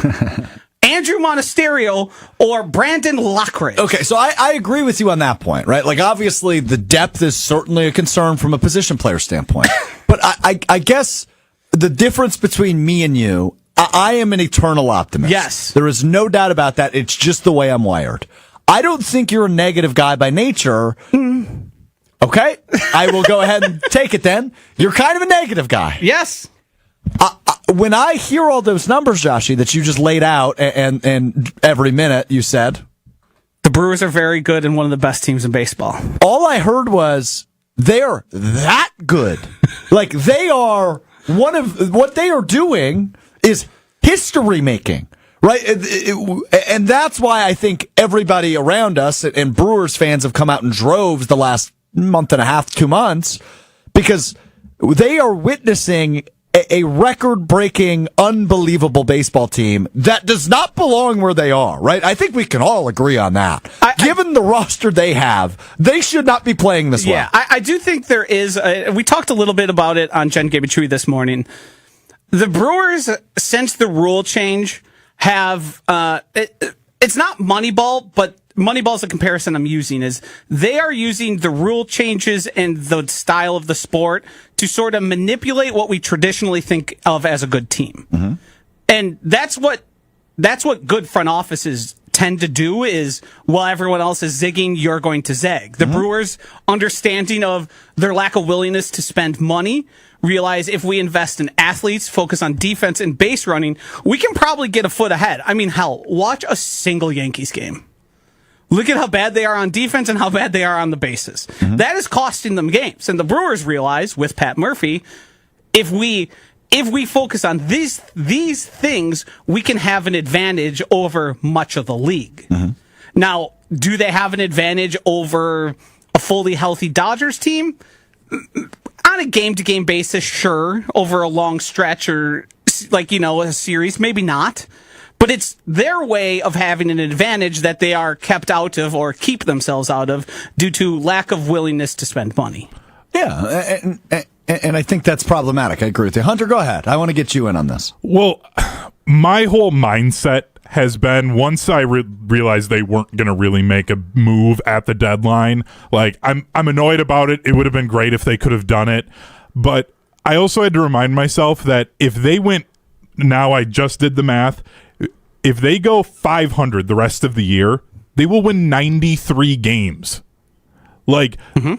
S2: Andrew Monasterio, or Brandon Lockridge?
S1: Okay, so I agree with you on that point, right? Like, obviously, the depth is certainly a concern from a position player standpoint. But I guess the difference between me and you, I am an eternal optimist.
S2: Yes.
S1: There is no doubt about that. It's just the way I'm wired. I don't think you're a negative guy by nature. Okay? I will go ahead and take it then. You're kind of a negative guy.
S2: Yes.
S1: When I hear all those numbers, Joshy, that you just laid out, and every minute you said,
S2: the Brewers are very good and one of the best teams in baseball.
S1: All I heard was, they're that good. Like, they are one of, what they are doing is history making. Right, and that's why I think everybody around us and Brewers fans have come out in droves the last month and a half, 2 months, because they are witnessing a record-breaking, unbelievable baseball team that does not belong where they are, right? I think we can all agree on that. Given the roster they have, they should not be playing this well.
S2: Yeah, I do think there is, we talked a little bit about it on Jen Gabichui this morning. The Brewers, since the rule change, have it's not Moneyball, but Moneyball's the comparison I'm using, is they are using the rule changes and the style of the sport to sort of manipulate what we traditionally think of as a good team. Mm-hmm. And that's what good front offices tend to do, is while everyone else is zigging, you're going to zag. The Brewers' understanding of their lack of willingness to spend money, realize if we invest in athletes, focus on defense and base running, we can probably get a foot ahead. I mean, hell, watch a single Yankees game. Look at how bad they are on defense and how bad they are on the bases. Mm-hmm. That is costing them games. And the Brewers realize, with Pat Murphy, if we focus on these things, we can have an advantage over much of the league. Mm-hmm. Now, do they have an advantage over a fully healthy Dodgers team? On a game-to-game basis, sure. Over a long stretch or, a series, maybe not. But it's their way of having an advantage that they are kept out of or keep themselves out of due to lack of willingness to spend money.
S1: Yeah, and I think that's problematic. I agree with you. Hunter, go ahead. I want to get you in on this.
S3: Well, my whole mindset has been, once I realized they weren't going to really make a move at the deadline, like, I'm annoyed about it. It would have been great if they could have done it. But I also had to remind myself that if they went, now I just did the math, if they go 500 the rest of the year, they will win 93 games. Like,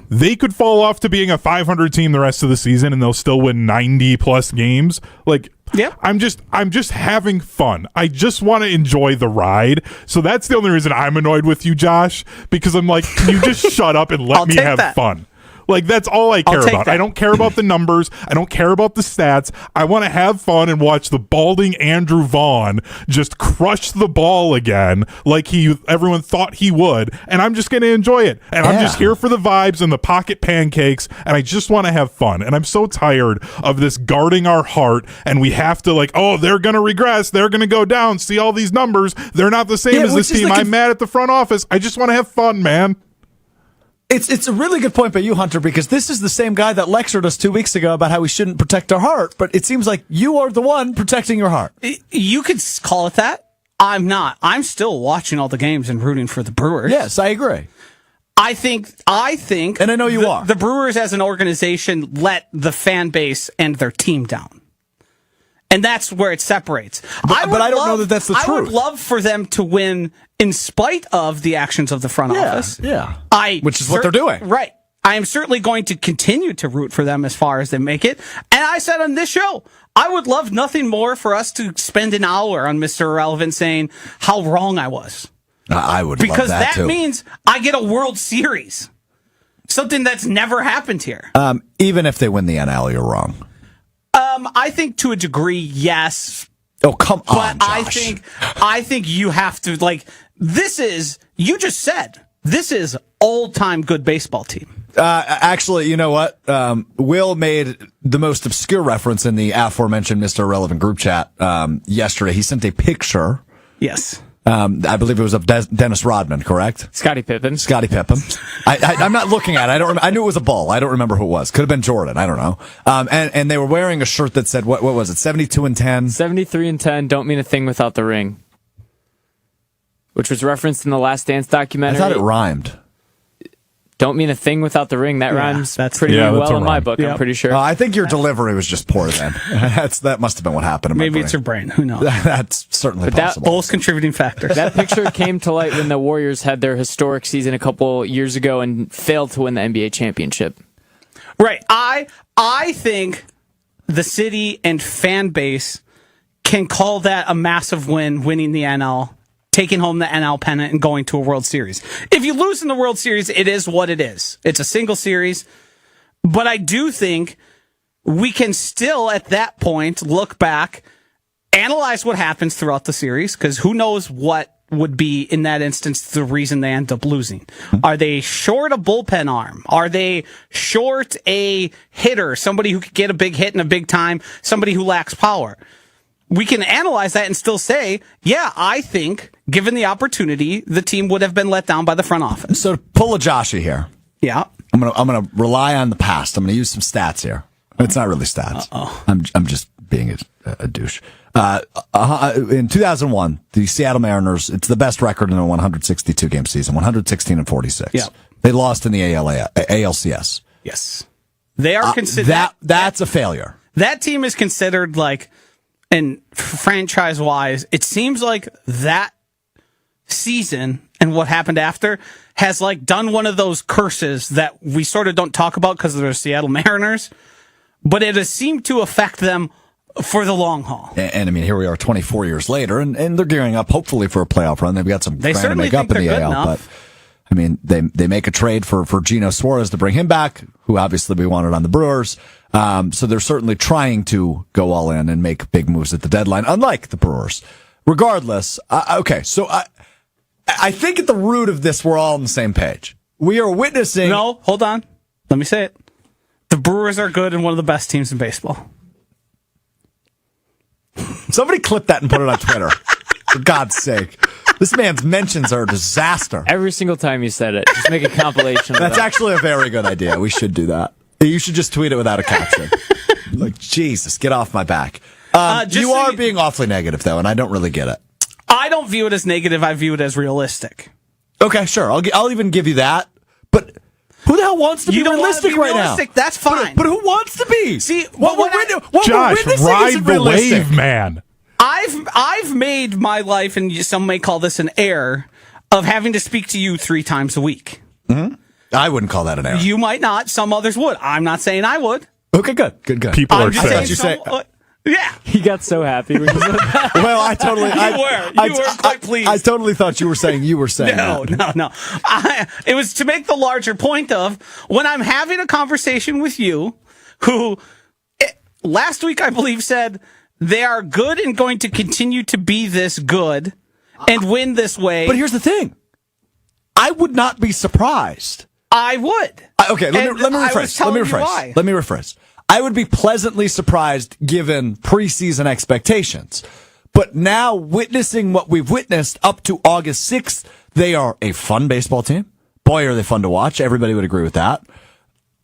S3: they could fall off to being a 500 team the rest of the season and they'll still win 90 plus games. Like,
S2: yep.
S3: I'm just having fun. I just want to enjoy the ride. So that's the only reason I'm annoyed with you, Josh, because I'm like, can you just shut up and let me have fun? Like, that's all I care about.
S2: that.
S3: I don't care about the numbers. I don't care about the stats. I want to have fun and watch the balding Andrew Vaughn just crush the ball again like everyone thought he would. And I'm just going to enjoy it. And I'm just here for the vibes and the pocket pancakes. And I just want to have fun. And I'm so tired of this guarding our heart. And we have to like, oh, they're going to regress. They're going to go down. See all these numbers. They're not the same as this team. I'm mad at the front office. I just want to have fun, man.
S1: It's a really good point by you, Hunter, because this is the same guy that lectured us 2 weeks ago about how we shouldn't protect our heart, but it seems like you are the one protecting your heart.
S2: You could call it that. I'm not. I'm still watching all the games and rooting for the Brewers.
S1: Yes, I agree.
S2: I think,
S1: and I know you are.
S2: The Brewers as an organization let the fan base and their team down. And that's where it separates.
S1: But I don't know that that's the truth.
S2: I would love for them to win in spite of the actions of the front office.
S1: Yeah. Which is what they're doing.
S2: Right. I am certainly going to continue to root for them as far as they make it. And I said on this show, I would love nothing more for us to spend an hour on Mr. Irrelevant saying how wrong I was.
S1: I would love that,
S2: because that
S1: too.
S2: means I get a World Series. Something that's never happened here.
S1: Even if they win the NL, you're wrong.
S2: I think to a degree, yes.
S1: Oh, come on,
S2: Josh. I think you have to, like, you just said, this is all-time good baseball team.
S1: Actually, you know what? Will made the most obscure reference in the aforementioned Mr. Irrelevant group chat yesterday. He sent a picture.
S2: Yes.
S1: I believe it was of Dennis Rodman, correct?
S4: Scottie Pippen.
S1: I'm not looking at it. I knew it was a ball. I don't remember who it was. Could have been Jordan. I don't know. And they were wearing a shirt that said, what was it? 72 and 10?
S4: 73 and 10 don't mean a thing without the ring. Which was referenced in the Last Dance documentary.
S1: I thought it rhymed.
S4: Don't mean a thing without the ring. That rhymes pretty
S3: that's
S4: well
S3: a
S4: in my
S3: rhyme.
S4: book, I'm pretty sure.
S1: I think your delivery was just poor then. That must have been what happened in my
S2: Maybe
S1: brain.
S2: it's your brain. Who knows?
S1: That's certainly possible.
S2: Both contributing factors.
S4: That picture came to light when the Warriors had their historic season a couple years ago and failed to win the NBA championship.
S2: Right. I think the city and fan base can call that a massive win, winning the NL, taking home the NL pennant and going to a World Series. If you lose in the World Series, it is what it is. It's a single series. But I do think we can still, at that point, look back, analyze what happens throughout the series, because who knows what would be, in that instance, the reason they end up losing. Are they short a bullpen arm? Are they short a hitter, somebody who could get a big hit in a big time, somebody who lacks power? We can analyze that and still say, yeah, I think, given the opportunity, the team would have been let down by the front office.
S1: So to pull a Joshy here.
S2: Yeah.
S1: I'm gonna rely on the past. I'm gonna use some stats here. It's not really stats. I'm just being a douche. In 2001, the Seattle Mariners, it's the best record in a 162 game season, 116 and 46.
S2: Yeah.
S1: They lost in the ALCS.
S2: Yes. They are considered
S1: that's a failure.
S2: That team is considered like, and franchise wise, it seems like that season and what happened after has like done one of those curses that we sort of don't talk about because they're Seattle Mariners, but it has seemed to affect them for the long haul.
S1: And I mean, here we are 24 years later, and they're gearing up hopefully for a playoff run. They've got some ground to make up in the AL, but I mean, they make a trade for Gino Suarez to bring him back, who obviously we wanted on the Brewers. So they're certainly trying to go all in and make big moves at the deadline, unlike the Brewers. Regardless, okay, so I think at the root of this, we're all on the same page. We are witnessing...
S2: No, hold on. Let me say it. The Brewers are good and one of the best teams in baseball.
S1: Somebody clip that and put it on Twitter. For God's sake. This man's mentions are a disaster.
S4: Every single time you said it, just make a compilation of
S1: That's
S4: that.
S1: actually a very good idea. We should do that. You should just tweet it without a caption. Like, Jesus, get off my back. You are being awfully negative, though, and I don't really get it.
S2: I don't view it as negative. I view it as realistic.
S1: Okay, sure. I'll even give you that. But who the hell wants to be realistic right now?
S2: That's fine.
S1: But who wants to be?
S2: See,
S3: Josh, ride the wave, man.
S2: I've made my life, and some may call this an error, of having to speak to you 3 times a week.
S1: Mm-hmm. I wouldn't call that an error.
S2: You might not. Some others would. I'm not saying I would.
S1: Okay, good.
S3: People are saying.
S2: Yeah.
S4: He got so happy when you said that.
S1: Well, I totally.
S2: You were quite pleased.
S1: I totally thought you were saying that.
S2: No. It was to make the larger point of when I'm having a conversation with you, who last week I believe said they are good and going to continue to be this good and win this way.
S1: But here's the thing. I would not be surprised.
S2: I would.
S1: Okay, let me rephrase. Let me rephrase. I would be pleasantly surprised given preseason expectations. But now, witnessing what we've witnessed up to August 6th, they are a fun baseball team. Boy, are they fun to watch. Everybody would agree with that.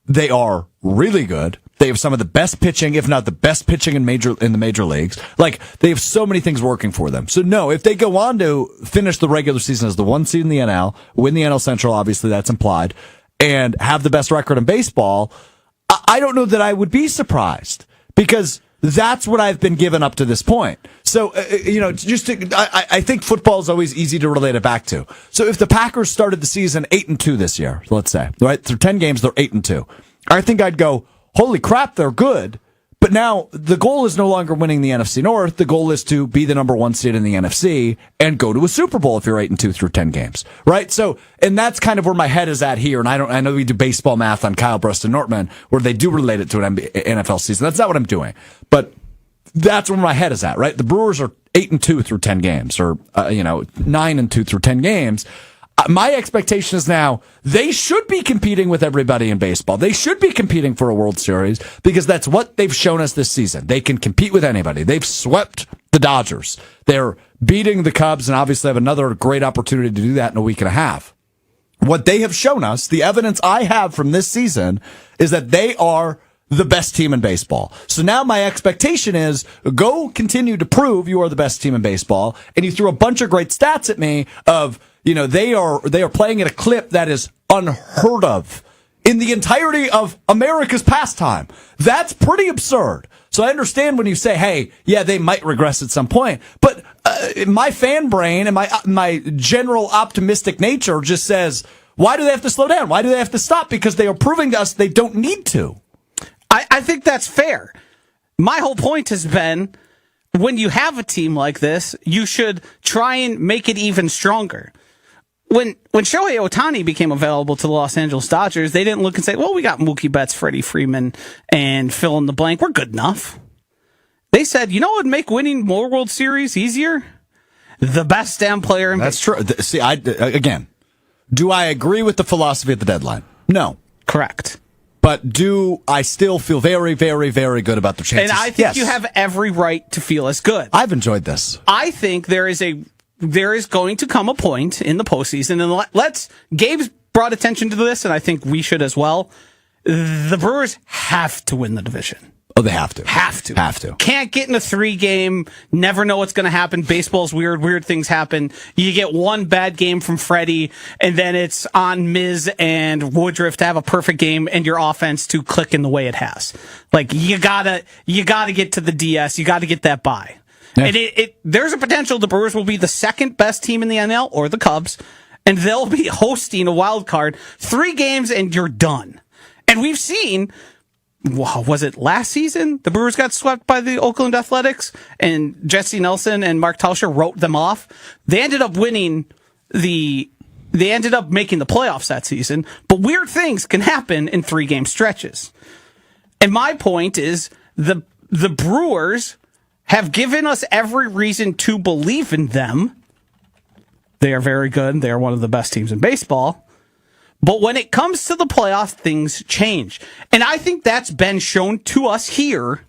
S1: They are really good. They have some of the best pitching, if not the best pitching in the major leagues. Like, they have so many things working for them. So no, if they go on to finish the regular season as the 1 seed in the NL, win the NL Central, obviously that's implied, and have the best record in baseball, I don't know that I would be surprised, because that's what I've been given up to this point. So, I think football is always easy to relate it back to. So if the Packers started the season 8-2 this year, let's say, right, through 10 games, they're 8-2. I think I'd go, holy crap, they're good. But now the goal is no longer winning the NFC North. The goal is to be the number 1 seed in the NFC and go to a Super Bowl if you're 8-2 through 10 games, right? So, and that's kind of where my head is at here. And I know we do baseball math on Kyle Brust and Nortman, where they do relate it to an NFL season. That's not what I'm doing, but that's where my head is at, right? The Brewers are 8-2 through 10 games, or 9-2 through 10 games. My expectation is now they should be competing with everybody in baseball. They should be competing for a World Series, because that's what they've shown us this season. They can compete with anybody. They've swept the Dodgers. They're beating the Cubs, and obviously have another great opportunity to do that in a week and a half. What they have shown us, the evidence I have from this season, is that they are the best team in baseball. So now my expectation is go continue to prove you are the best team in baseball. And you threw a bunch of great stats at me of, they are playing at a clip that is unheard of in the entirety of America's pastime. That's pretty absurd. So I understand when you say, hey, yeah, they might regress at some point, but my fan brain and my general optimistic nature just says, why do they have to slow down? Why do they have to stop? Because they are proving to us they don't need to.
S2: I think that's fair. My whole point has been, when you have a team like this, you should try and make it even stronger. When Shohei Ohtani became available to the Los Angeles Dodgers, they didn't look and say, well, we got Mookie Betts, Freddie Freeman, and fill in the blank. We're good enough. They said, you know what would make winning more World Series easier? The best damn player in baseball.
S1: That's true. See, again, do I agree with the philosophy at the deadline? No.
S2: Correct.
S1: But do I still feel very, very, very good about their chances?
S2: And I think you have every right to feel as good.
S1: I've enjoyed this.
S2: I think there is going to come a point in the postseason, and Gabe's brought attention to this, and I think we should as well. The Brewers have to win the division.
S1: Oh, they have to.
S2: Have to.
S1: Have to.
S2: Can't get in a 3-game, never know what's going to happen. Baseball's weird things happen. You get one bad game from Freddie, and then it's on Miz and Woodruff to have a perfect game and your offense to click in the way it has. Like, you gotta get to the DS. You gotta get that bye. Yeah. And there's a potential the Brewers will be the second best team in the NL, or the Cubs, and they'll be hosting a wild card. 3 games and you're done. And we've seen, was it last season? The Brewers got swept by the Oakland Athletics, and Jesse Nelson and Mark Tauscher wrote them off. They ended up winning they ended up making the playoffs that season, but weird things can happen in 3-game stretches. And my point is, the Brewers have given us every reason to believe in them. They are very good. They are one of the best teams in baseball. But when it comes to the playoffs, things change. And I think that's been shown to us here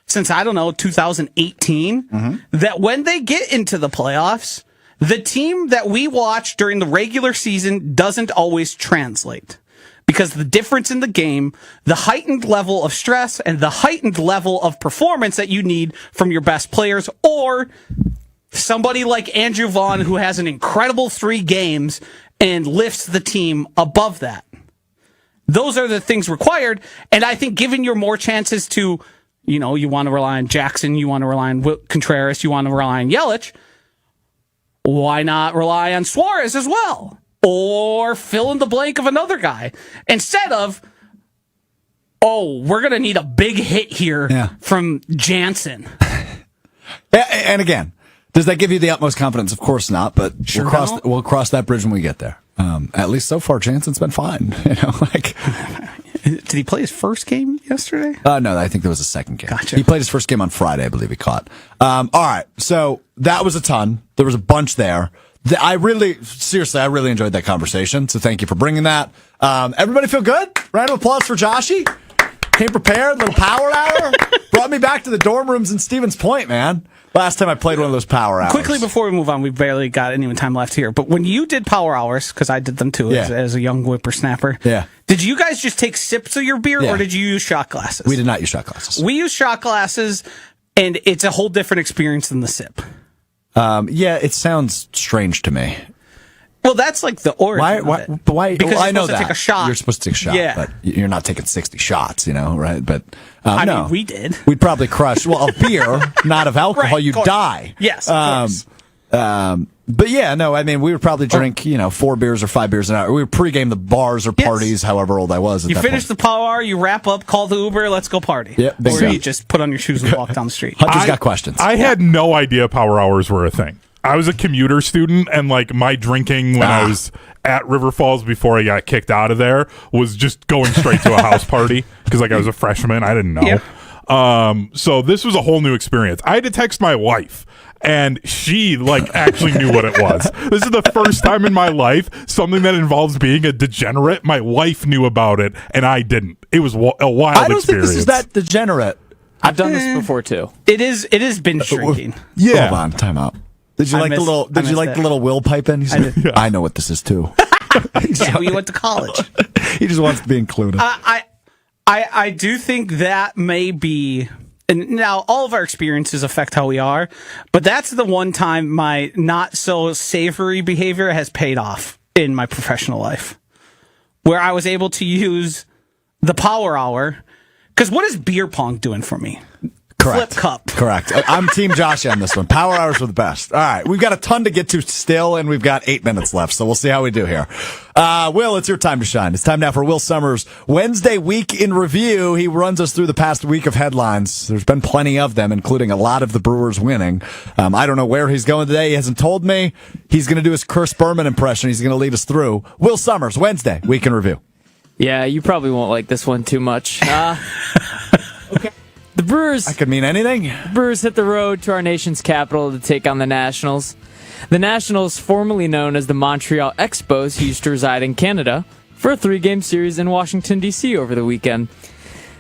S2: since, 2018, that when they get into the playoffs, the team that we watch during the regular season doesn't always translate. Because the difference in the game, the heightened level of stress and the heightened level of performance that you need from your best players, or somebody like Andrew Vaughn, who has an incredible 3 games and lifts the team above that. Those are the things required. And I think giving you more chances to, you want to rely on Jackson, you want to rely on Contreras, you want to rely on Yelich, why not rely on Suarez as well? Or fill in the blank of another guy, instead of oh, we're going to need a big hit here from Jansen.
S1: And again, does that give you the utmost confidence? Of course not, but we'll cross that bridge when we get there. At least so far, Jansen's been fine.
S2: Did he play his first game yesterday?
S1: No, I think there was a second game.
S2: Gotcha.
S1: He played his first game on Friday, I believe he caught. All right, so that was a ton. There was a bunch there. I really enjoyed that conversation, so thank you for bringing that. Everybody feel good? Round of applause for JOSHY. Came prepared, little power hour. Brought me back to the dorm rooms in Stevens Point, man. Last time I played one of those power hours.
S2: Quickly before we move on, we barely got any time left here. But when you did power hours, because I did them too as a young whippersnapper, did you guys just take sips of your beer or did you use shot glasses?
S1: We did not use shot glasses.
S2: We use shot glasses, and it's a whole different experience than the sip.
S1: It sounds strange to me.
S2: Well, that's like the origin of it.
S1: Why?
S2: Because
S1: I know
S2: you're supposed to take a shot.
S1: You're supposed to take a shot, but you're not taking 60 shots, right? But
S2: I mean, we did.
S1: We'd probably crush. Well, of beer, not of alcohol.
S2: Right,
S1: you die.
S2: Yes, of course.
S1: But we would probably drink, 4 beers or 5 beers an hour. We would pregame the bars or parties, however old I was.
S2: You finish the power hour, you wrap up, call the Uber, let's go party.
S1: Yep,
S2: or you just put on your shoes and walk down the street.
S1: Hunter's got questions.
S3: I had no idea power hours were a thing. I was a commuter student, and my drinking when I was at River Falls before I got kicked out of there was just going straight to a house party because I was a freshman. I didn't know. Yeah. So this was a whole new experience. I had to text my wife, and she actually knew what it was. This is the first time in my life something that involves being a degenerate. My wife knew about it, and I didn't. It was a wild experience.
S1: I don't think this is that degenerate.
S4: I've done this before too.
S2: It is binge drinking.
S1: Yeah. Hold on, time out. Did you like the little Will pipe in? I know what this is too.
S2: We went to college.
S1: He just wants to be included.
S2: I do think that may be, and now all of our experiences affect how we are, but that's the one time my not so savory behavior has paid off in my professional life, where I was able to use the power hour. Because what is beer pong doing for me?
S1: Correct.
S2: Flip cup.
S1: Correct. I'm Team Josh on this one. Power hours were the best. All right. We've got a ton to get to still, and we've got 8 minutes left, so we'll see how we do here. Will, it's your time to shine. It's time now for Will Sommers Wednesday Week in Review. He runs us through the past week of headlines. There's been plenty of them, including a lot of the Brewers winning. I don't know where he's going today. He hasn't told me. He's going to do his Chris Berman impression. He's going to lead us through Will Sommers Wednesday Week in Review.
S4: Yeah, you probably won't like this one too much. Okay. The Brewers.
S1: That could mean anything.
S4: The Brewers hit the road to our nation's capital to take on the Nationals. The Nationals, formerly known as the Montreal Expos, used to reside in Canada for a 3-game series in Washington, D.C. over the weekend.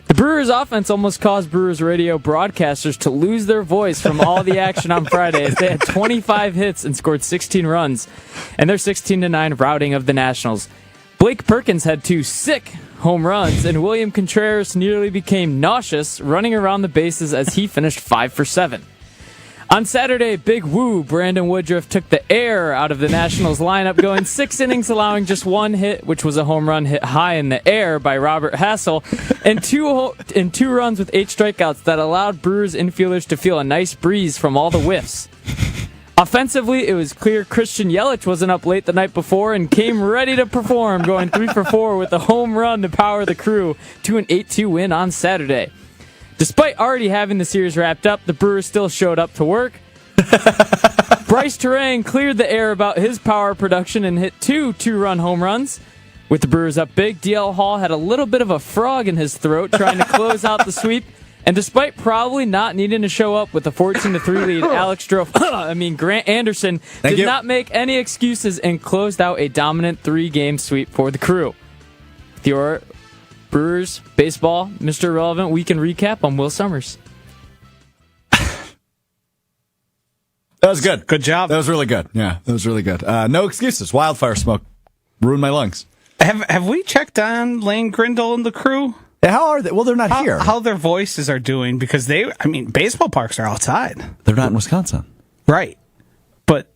S4: The Brewers' offense almost caused Brewers radio broadcasters to lose their voice from all the action on Friday as they had 25 hits and scored 16 runs in their 16-9 routing of the Nationals. Blake Perkins had 2 sick home runs, and William Contreras nearly became nauseous running around the bases as he finished 5 for 7. On Saturday, Big Woo Brandon Woodruff took the air out of the Nationals lineup, going 6 innings, allowing just 1 hit, which was a home run hit high in the air by Robert Hassel, and 2 runs with 8 strikeouts that allowed Brewers infielders to feel a nice breeze from all the whiffs. Offensively, it was clear Christian Yelich wasn't up late the night before and came ready to perform, going 3 for 4 with a home run to power the Crew to an 8-2 win on Saturday. Despite already having the series wrapped up, the Brewers still showed up to work. Bryce Terang cleared the air about his power production and hit 2 2-run home runs. With the Brewers up big, DL Hall had a little bit of a frog in his throat trying to close out the sweep. And despite probably not needing to show up with a 14-3 lead, Grant Anderson did not make any excuses and closed out a dominant 3-game sweep for the Crew. With your Brewers baseball, Mr. Irrelevant Weekend Recap, I'm Will Sommers.
S1: That was good.
S2: Good job.
S1: That was really good. Yeah, that was really good. No excuses. Wildfire smoke ruined my lungs.
S2: Have we checked on Lane Grindle and the Crew?
S1: How are they? Well, they're not here.
S2: How their voices are doing, because baseball parks are outside.
S1: They're not in Wisconsin.
S2: Right. But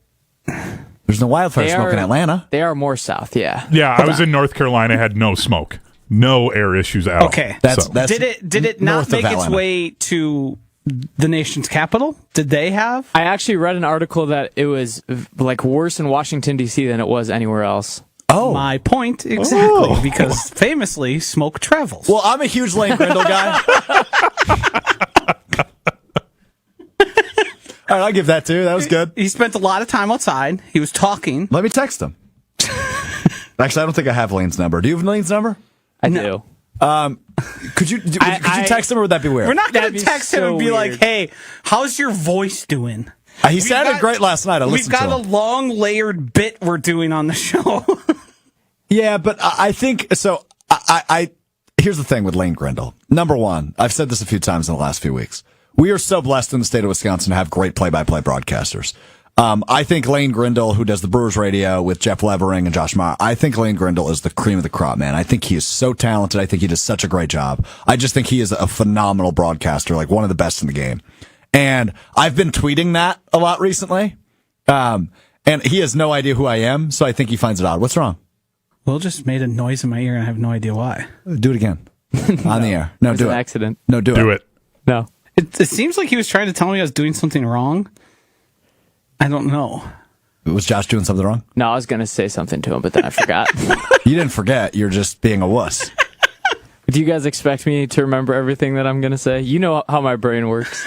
S1: there's no wildfire smoke in Atlanta.
S4: They are more south, yeah.
S3: Yeah, I was in North Carolina, had no smoke. No air issues at all.
S2: Okay.
S1: That's
S2: did it not make its way to the nation's capital? Did they have?
S4: I actually read an article that it was worse in Washington, D.C. than it was anywhere else.
S2: my point exactly, because famously, smoke travels.
S1: Well, I'm a huge Lane Grindle guy. All right, I'll give that to you. That was good.
S2: He spent a lot of time outside. He was talking.
S1: Let me text him. Actually, I don't think I have Lane's number. Do you have Lane's number?
S4: I do.
S1: Could you text him, or would that be weird?
S2: We're not going to
S4: That'd be
S2: text him
S4: so
S2: and be like,
S4: weird.
S2: hey, how's your voice doing?
S1: He sounded great last night. I
S2: We've
S1: listened to
S2: got
S1: him.
S2: a long layered bit we're doing on the show.
S1: Yeah, but I think so. I here's the thing with Lane Grindle. Number one, I've said this a few times in the last few weeks. We are so blessed in the state of Wisconsin to have great play-by-play broadcasters. I think Lane Grindle, who does the Brewers radio with Jeff Levering and Josh Meyer, I think Lane Grindle is the cream of the crop, man. I think he is so talented. I think he does such a great job. I just think he is a phenomenal broadcaster, like one of the best in the game. And I've been tweeting that a lot recently. And he has no idea who I am, so I think he finds it odd. What's wrong?
S2: Will just made a noise in my ear and I have no idea why.
S1: Do it again. On the air. No, do
S4: It's
S1: it.
S4: an accident.
S1: No, do it.
S4: No.
S2: It seems like he was trying to tell me I was doing something wrong. I don't know.
S1: Was Josh doing something wrong?
S4: No, I was going to say something to him, but then I forgot.
S1: You didn't forget. You're just being a wuss.
S4: Do you guys expect me to remember everything that I'm going to say? You know how my brain works.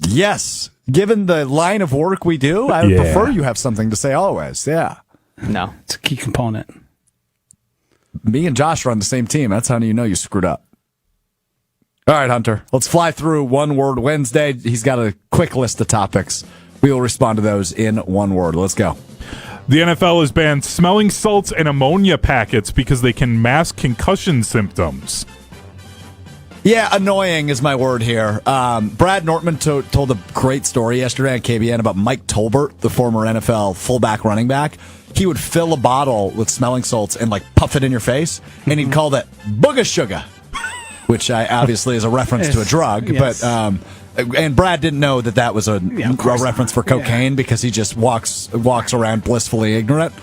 S1: Yes. Given the line of work we do, I would prefer you have something to say always. Yeah.
S4: No.
S2: It's a key component.
S1: Me and Josh are on the same team. That's how you know you screwed up. All right, Hunter. Let's fly through One Word Wednesday. He's got a quick list of topics. We will respond to those in one word. Let's go.
S3: The NFL has banned smelling salts and ammonia packets because they can mask concussion symptoms.
S1: Yeah, annoying is my word here. Brad Nortman told a great story yesterday on KBN about Mike Tolbert, the former NFL fullback running back. He would fill a bottle with smelling salts and like puff it in your face, and he'd call that booga sugar, which obviously is a reference to a drug.
S2: Yes.
S1: But and Brad didn't know that was a reference for cocaine because he just walks around blissfully ignorant.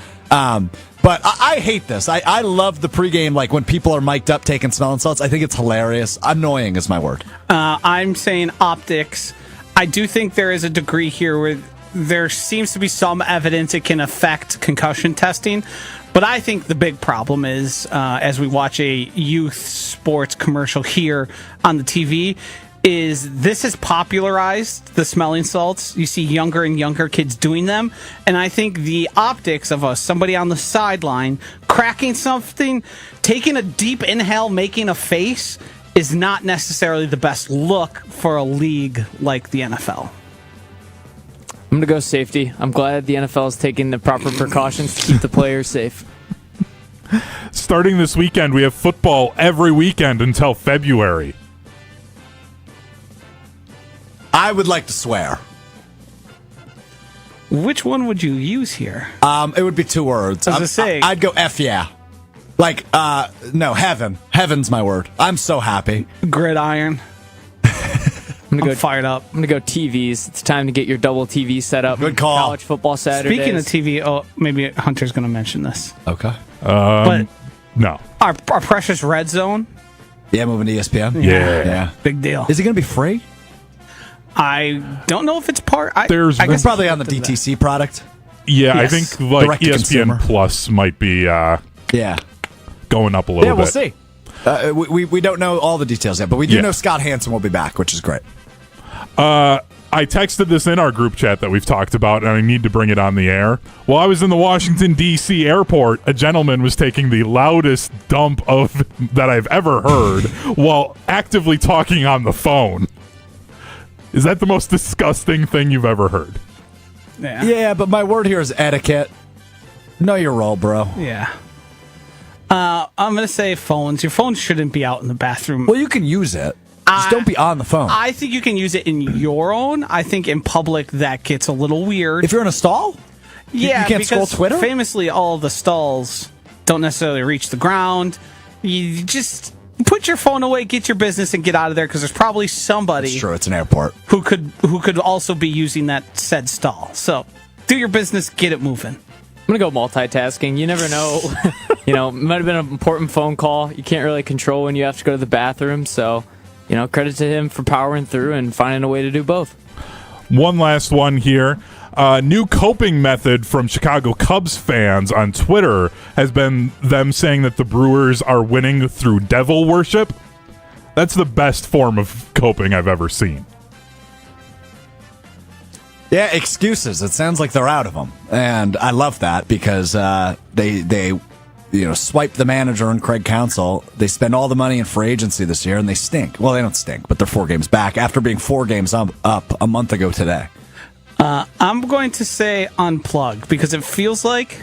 S1: But I hate this. I love the pregame, like when people are mic'd up taking smelling salts. I think it's hilarious. Annoying is my word.
S2: I'm saying optics. I do think there is a degree here where there seems to be some evidence it can affect concussion testing. But I think the big problem is, as we watch a youth sports commercial here on the TV, is this has popularized the smelling salts. You see younger and younger kids doing them. And I think the optics of somebody on the sideline cracking something, taking a deep inhale, making a face, is not necessarily the best look for a league like the NFL.
S4: I'm going to go safety. I'm glad the NFL is taking the proper precautions to keep the players safe.
S3: Starting this weekend, we have football every weekend until February.
S1: I would like to swear.
S2: Which one would you use here?
S1: It would be two words.
S2: I was gonna say-
S1: I'd go F yeah. Like, no, heaven. Heaven's my word. I'm so happy.
S2: Gridiron.
S4: I'm
S2: I'm fired up.
S4: going to go TVs. It's time to get your double TV set up.
S1: Good call.
S4: College football Saturdays.
S2: Speaking of TV, maybe Hunter's going to mention this.
S1: Okay.
S2: But
S3: No.
S2: our precious Red Zone,
S1: Yeah, moving to ESPN.
S3: Yeah.
S2: big deal.
S1: Is it going to be free?
S2: I don't know if it's part. I
S3: There's-
S2: guess
S1: It's probably on the
S2: looked into
S1: DTC product.
S3: Yeah,
S2: Yes.
S3: I think like
S1: Direct to consumer.
S3: ESPN Plus might be
S1: Yeah.
S3: going up a little
S1: Yeah,
S3: bit.
S1: we'll see. We don't know all the details yet, but we do
S3: Yeah.
S1: know Scott Hansen will be back, which is great.
S3: I texted this in our group chat that we've talked about, and I need to bring it on the air. While I was in the Washington, D.C. airport, a gentleman was taking the loudest dump of that I've ever heard while actively talking on the phone. Is that the most disgusting thing you've ever heard?
S2: Yeah.
S1: Yeah, but my word here is etiquette. Know your role, bro.
S2: Yeah. I'm going to say phones. Your phone shouldn't be out in the bathroom.
S1: Well, you can use it. Just don't be on the phone.
S2: I think you can use it in your own. I think in public that gets a little weird.
S1: If you're in a stall?
S2: Yeah,
S1: you can't scroll
S2: because
S1: Twitter?
S2: famously, all the stalls don't necessarily reach the ground. You just put your phone away, get your business, and get out of there, because there's probably somebody
S1: It's true. It's an airport.
S2: who could also be using that said stall. So do your business, get it moving.
S4: I'm going to go multitasking. You never know. It might have been an important phone call. You can't really control when you have to go to the bathroom. So, credit to him for powering through and finding a way to do both.
S3: One last one here. New coping method from Chicago Cubs fans on Twitter has been them saying that the Brewers are winning through devil worship. That's the best form of coping I've ever seen.
S1: Yeah, excuses. It sounds like they're out of them, and I love that because they swipe the manager and Craig Counsell. They spend all the money in free agency this year, and they stink. Well, they don't stink, but they're 4 games back after being 4 games up a month ago today.
S2: I'm going to say unplug because it feels like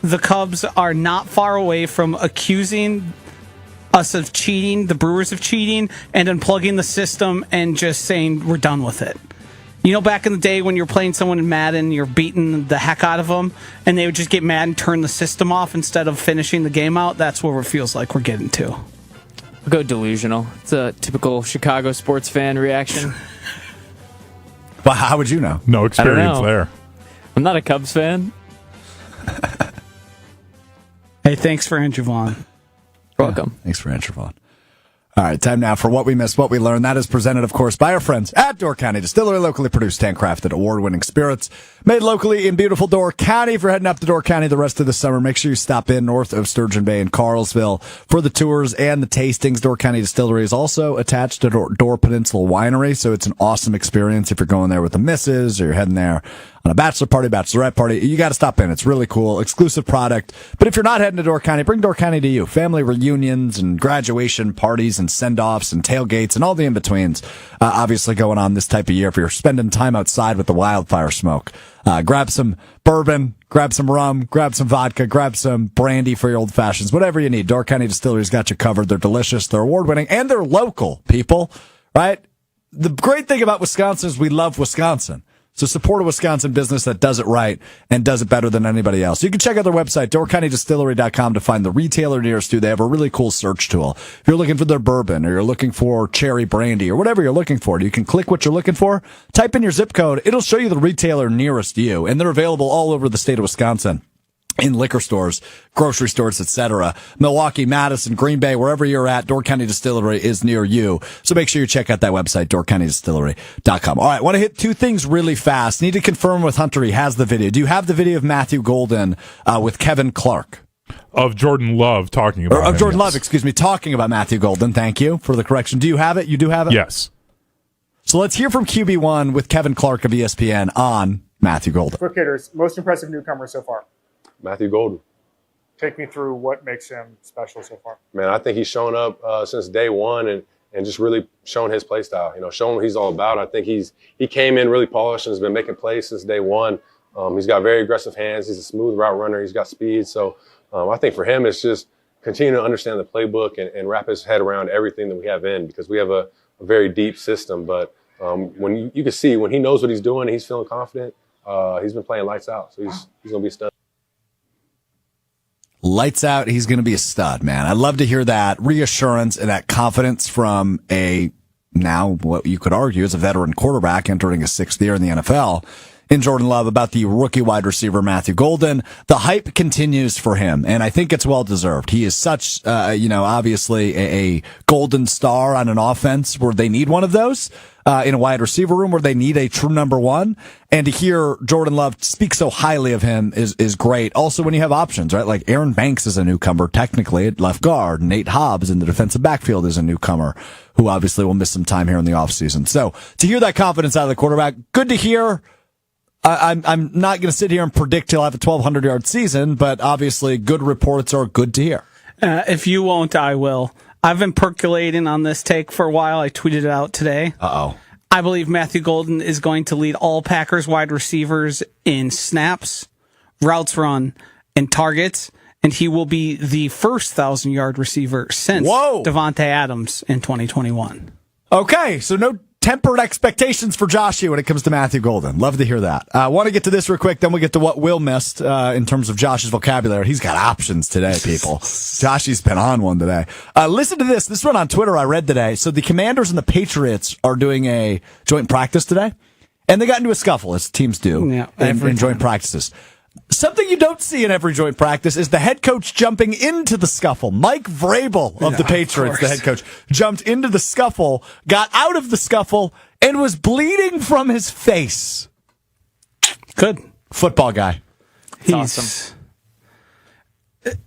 S2: the Cubs are not far away from accusing us of cheating, the Brewers of cheating, and unplugging the system and just saying we're done with it. You know, back in the day when you're playing someone in Madden, you're beating the heck out of them, and they would just get mad and turn the system off instead of finishing the game out? That's where it feels like we're getting to.
S4: I'll go delusional. It's a typical Chicago sports fan reaction.
S1: Well, how would you know?
S3: No experience
S4: know.
S3: there.
S4: I'm not a Cubs fan.
S2: Hey, thanks for Andrew Vaughn.
S4: Welcome.
S1: Thanks for Andrew Vaughn. All right, time now for What We Missed, What We Learned. That is presented, of course, by our friends at Door County Distillery, locally produced, handcrafted, award-winning spirits made locally in beautiful Door County. If you're heading up to Door County the rest of the summer, make sure you stop in north of Sturgeon Bay in Carlsville for the tours and the tastings. Door County Distillery is also attached to Door Peninsula Winery, so it's an awesome experience if you're going there with the missus or you're heading there on a bachelor party, bachelorette party. You got to stop in. It's really cool. Exclusive product. But if you're not heading to Door County, bring Door County to you. Family reunions and graduation parties and send-offs and tailgates and all the in-betweens, obviously going on this type of year. If you're spending time outside with the wildfire smoke, grab some bourbon, grab some rum, grab some vodka, grab some brandy for your old fashions, whatever you need. Door County Distillery's got you covered. They're delicious, they're award-winning, and they're local, people, right? The great thing about Wisconsin is we love Wisconsin. So support a Wisconsin business that does it right and does it better than anybody else. You can check out their website, doorcountydistillery.com, to find the retailer nearest you. They have a really cool search tool. If you're looking for their bourbon or you're looking for cherry brandy or whatever you're looking for, you can click what you're looking for, type in your zip code. It'll show you the retailer nearest you, and they're available all over the state of Wisconsin. In liquor stores, grocery stores, etc. Milwaukee, Madison, Green Bay, wherever you're at, Door County Distillery is near you. So make sure you check out that website, doorcountydistillery.com. All right, want to hit 2 things really fast. Need to confirm with Hunter he has the video. Do you have the video of Matthew Golden with Kevin Clark?
S3: Of Jordan Love talking about
S1: Of Jordan
S3: yes.
S1: Love, excuse me, talking about Matthew Golden. Thank you for the correction. Do you have it? You do have it?
S3: Yes.
S1: So let's hear from QB1 with Kevin Clark of ESPN on Matthew Golden.
S5: Quick hitters, most impressive newcomer so far.
S6: Matthew Golden.
S5: Take me through what makes him special so far.
S6: Man, I think he's shown up since day one and just really shown his play style. You know, shown what he's all about. I think he came in really polished and has been making plays since day one. He's got very aggressive hands. He's a smooth route runner. He's got speed. So I think for him, it's just continue to understand the playbook and wrap his head around everything that we have in, because we have a very deep system. But when you can see when he knows what he's doing, he's feeling confident. He's been playing lights out. So he's going to be a stud.
S1: Lights out, he's going to be a stud, man. I love to hear that reassurance and that confidence from a, now what you could argue is a veteran quarterback entering his 6th year in the NFL, in Jordan Love, about the rookie wide receiver Matthew Golden. The hype continues for him, and I think it's well deserved. He is such, obviously a golden star on an offense where they need one of those. In a wide receiver room where they need a true number one. And to hear Jordan Love speak so highly of him is great. Also, when you have options, right? Like Aaron Banks is a newcomer, technically, at left guard. Nate Hobbs in the defensive backfield is a newcomer who obviously will miss some time here in the offseason. So to hear that confidence out of the quarterback, good to hear. I'm not going to sit here and predict he'll have a 1,200-yard season, but obviously good reports are good to hear.
S2: If you won't, I will. I've been percolating on this take for a while. I tweeted it out today.
S1: Uh-oh.
S2: I believe Matthew Golden is going to lead all Packers wide receivers in snaps, routes run, and targets, and he will be the first 1,000-yard receiver since Devontae Adams in 2021.
S1: Okay, so no tempered expectations for JOSHY when it comes to Matthew Golden. Love to hear that. I want to get to this real quick, then we'll get to what Will missed in terms of Josh's vocabulary. He's got options today, people. JOSHY's been on one today. Listen to this. This one on Twitter I read today. So the Commanders and the Patriots are doing a joint practice today, and they got into a scuffle, as teams do in joint practices. Something you don't see in every joint practice is the head coach jumping into the scuffle. Mike Vrabel of the Patriots, the head coach, jumped into the scuffle, got out of the scuffle, and was bleeding from his face.
S2: Good.
S1: Football guy.
S2: He's
S4: awesome.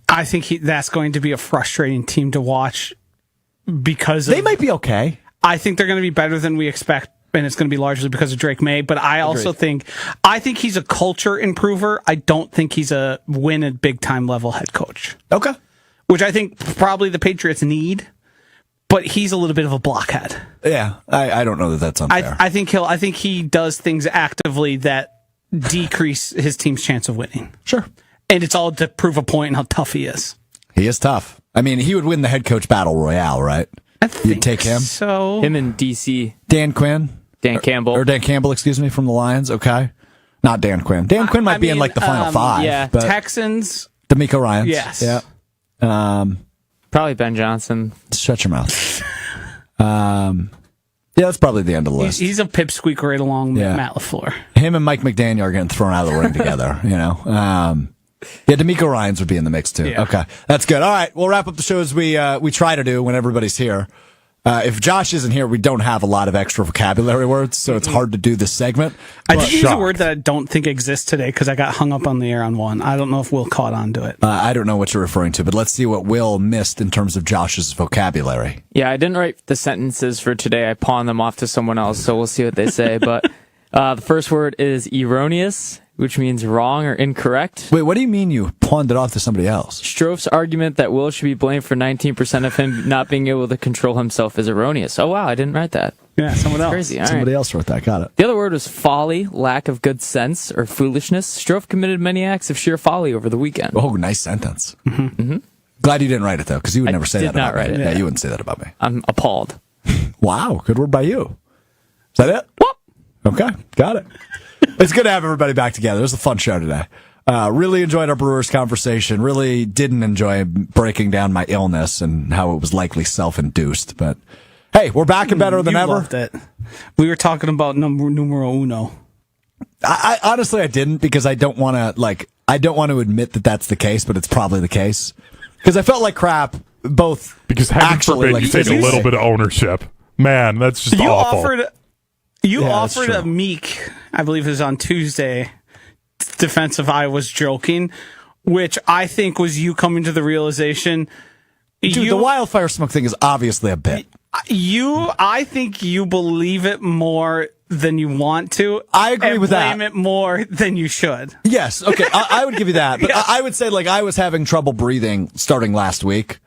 S2: I think that's going to be a frustrating team to watch because
S1: They might be okay.
S2: I think they're going to be better than we expect, and it's going to be largely because of Drake May. But I also think he's a culture improver. I don't think he's a win at big time level head coach.
S1: Okay.
S2: Which I think probably the Patriots need. But he's a little bit of a blockhead.
S1: Yeah, I don't know that that's unfair.
S2: I think he does things actively that decrease his team's chance of winning.
S1: Sure.
S2: And it's all to prove a point and how tough he is.
S1: He is tough. I mean, he would win the head coach battle royale, right? You'd take him?
S2: So
S4: Him and DC.
S1: Dan Campbell, excuse me, from the Lions. Okay. Not Dan Quinn. Dan Quinn might be in like the final five.
S4: yeah.
S1: But
S2: Texans.
S1: DiMaggio Ryans.
S2: Yes.
S1: Yeah.
S4: Probably Ben Johnson.
S1: Shut your mouth. Yeah, that's probably the end of the list.
S2: He's a pipsqueak right along with
S1: Yeah.
S2: Matt LaFleur.
S1: Him and Mike McDaniel are getting thrown out of the ring together, you know. Yeah, DiMaggio Ryans would be in the mix too.
S2: Yeah.
S1: Okay, that's good. All right, we'll wrap up the show as we try to do when everybody's here. If Josh isn't here, we don't have a lot of extra vocabulary words, so it's hard to do this segment.
S2: I did use a word that I don't think exists today because I got hung up on the air on one. I don't know if Will caught on to it.
S1: I don't know what you're referring to, but let's see what Will missed in terms of Josh's vocabulary.
S4: Yeah, I didn't write the sentences for today. I pawned them off to someone else, so we'll see what they say. But the first word is erroneous, which means wrong or incorrect.
S1: Wait, what do you mean you pawned it off to somebody else?
S4: Strouf's argument that Will should be blamed for 19% of him not being able to control himself is erroneous. Oh, wow, I didn't write that.
S2: Yeah, someone else.
S4: Crazy. All
S1: Somebody
S4: right.
S1: else wrote that. Got it.
S4: The other word was folly, lack of good sense, or foolishness. Strouf committed many acts of sheer folly over the weekend.
S1: Oh, nice sentence. Mm-hmm. Glad you didn't write it, though, because you would never say
S4: did
S1: that about
S4: not write
S1: me.
S4: it.
S1: Yeah,
S2: Yeah.
S1: you wouldn't say that about me.
S4: I'm appalled.
S1: Wow, good word by you. Is that it?
S4: Whoop.
S1: Okay, got it. It's good to have everybody back together. It was a fun show today. Really enjoyed our Brewers conversation. Really didn't enjoy breaking down my illness and how it was likely self-induced. But hey, we're back and better than
S2: You
S1: ever.
S2: loved it. We were talking about numero uno.
S1: I honestly I didn't because I don't want to admit that that's the case, but it's probably the case because I felt like crap. Both
S3: Because heaven
S1: actually,
S3: forbid
S1: like,
S3: you take a
S1: physically.
S3: little bit of ownership. Man, that's just awful.
S2: You
S1: Yeah, that's
S2: offered
S1: true.
S2: a meek, I believe it was on Tuesday, defense of I was joking, which I think was you coming to the realization.
S1: Dude, the wildfire smoke thing is obviously a bit.
S2: I think you believe it more than you want to.
S1: I agree
S2: and
S1: with that.
S2: blame it more than you should.
S1: Yes, okay, I would give you that. But
S2: Yeah.
S1: I would say, like, I was having trouble breathing starting last week.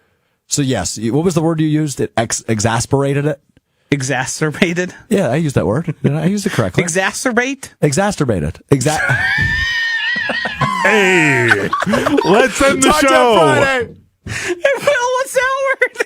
S1: So, yes, what was the word you used? It exasperated it?
S2: Exacerbated?
S1: Yeah, I used that word. Did I use it correctly?
S2: Exacerbate?
S1: Exacerbated.
S3: Hey, let's end the
S1: Talk to you
S3: show.
S1: Friday.
S2: Hey, Will, what's that word?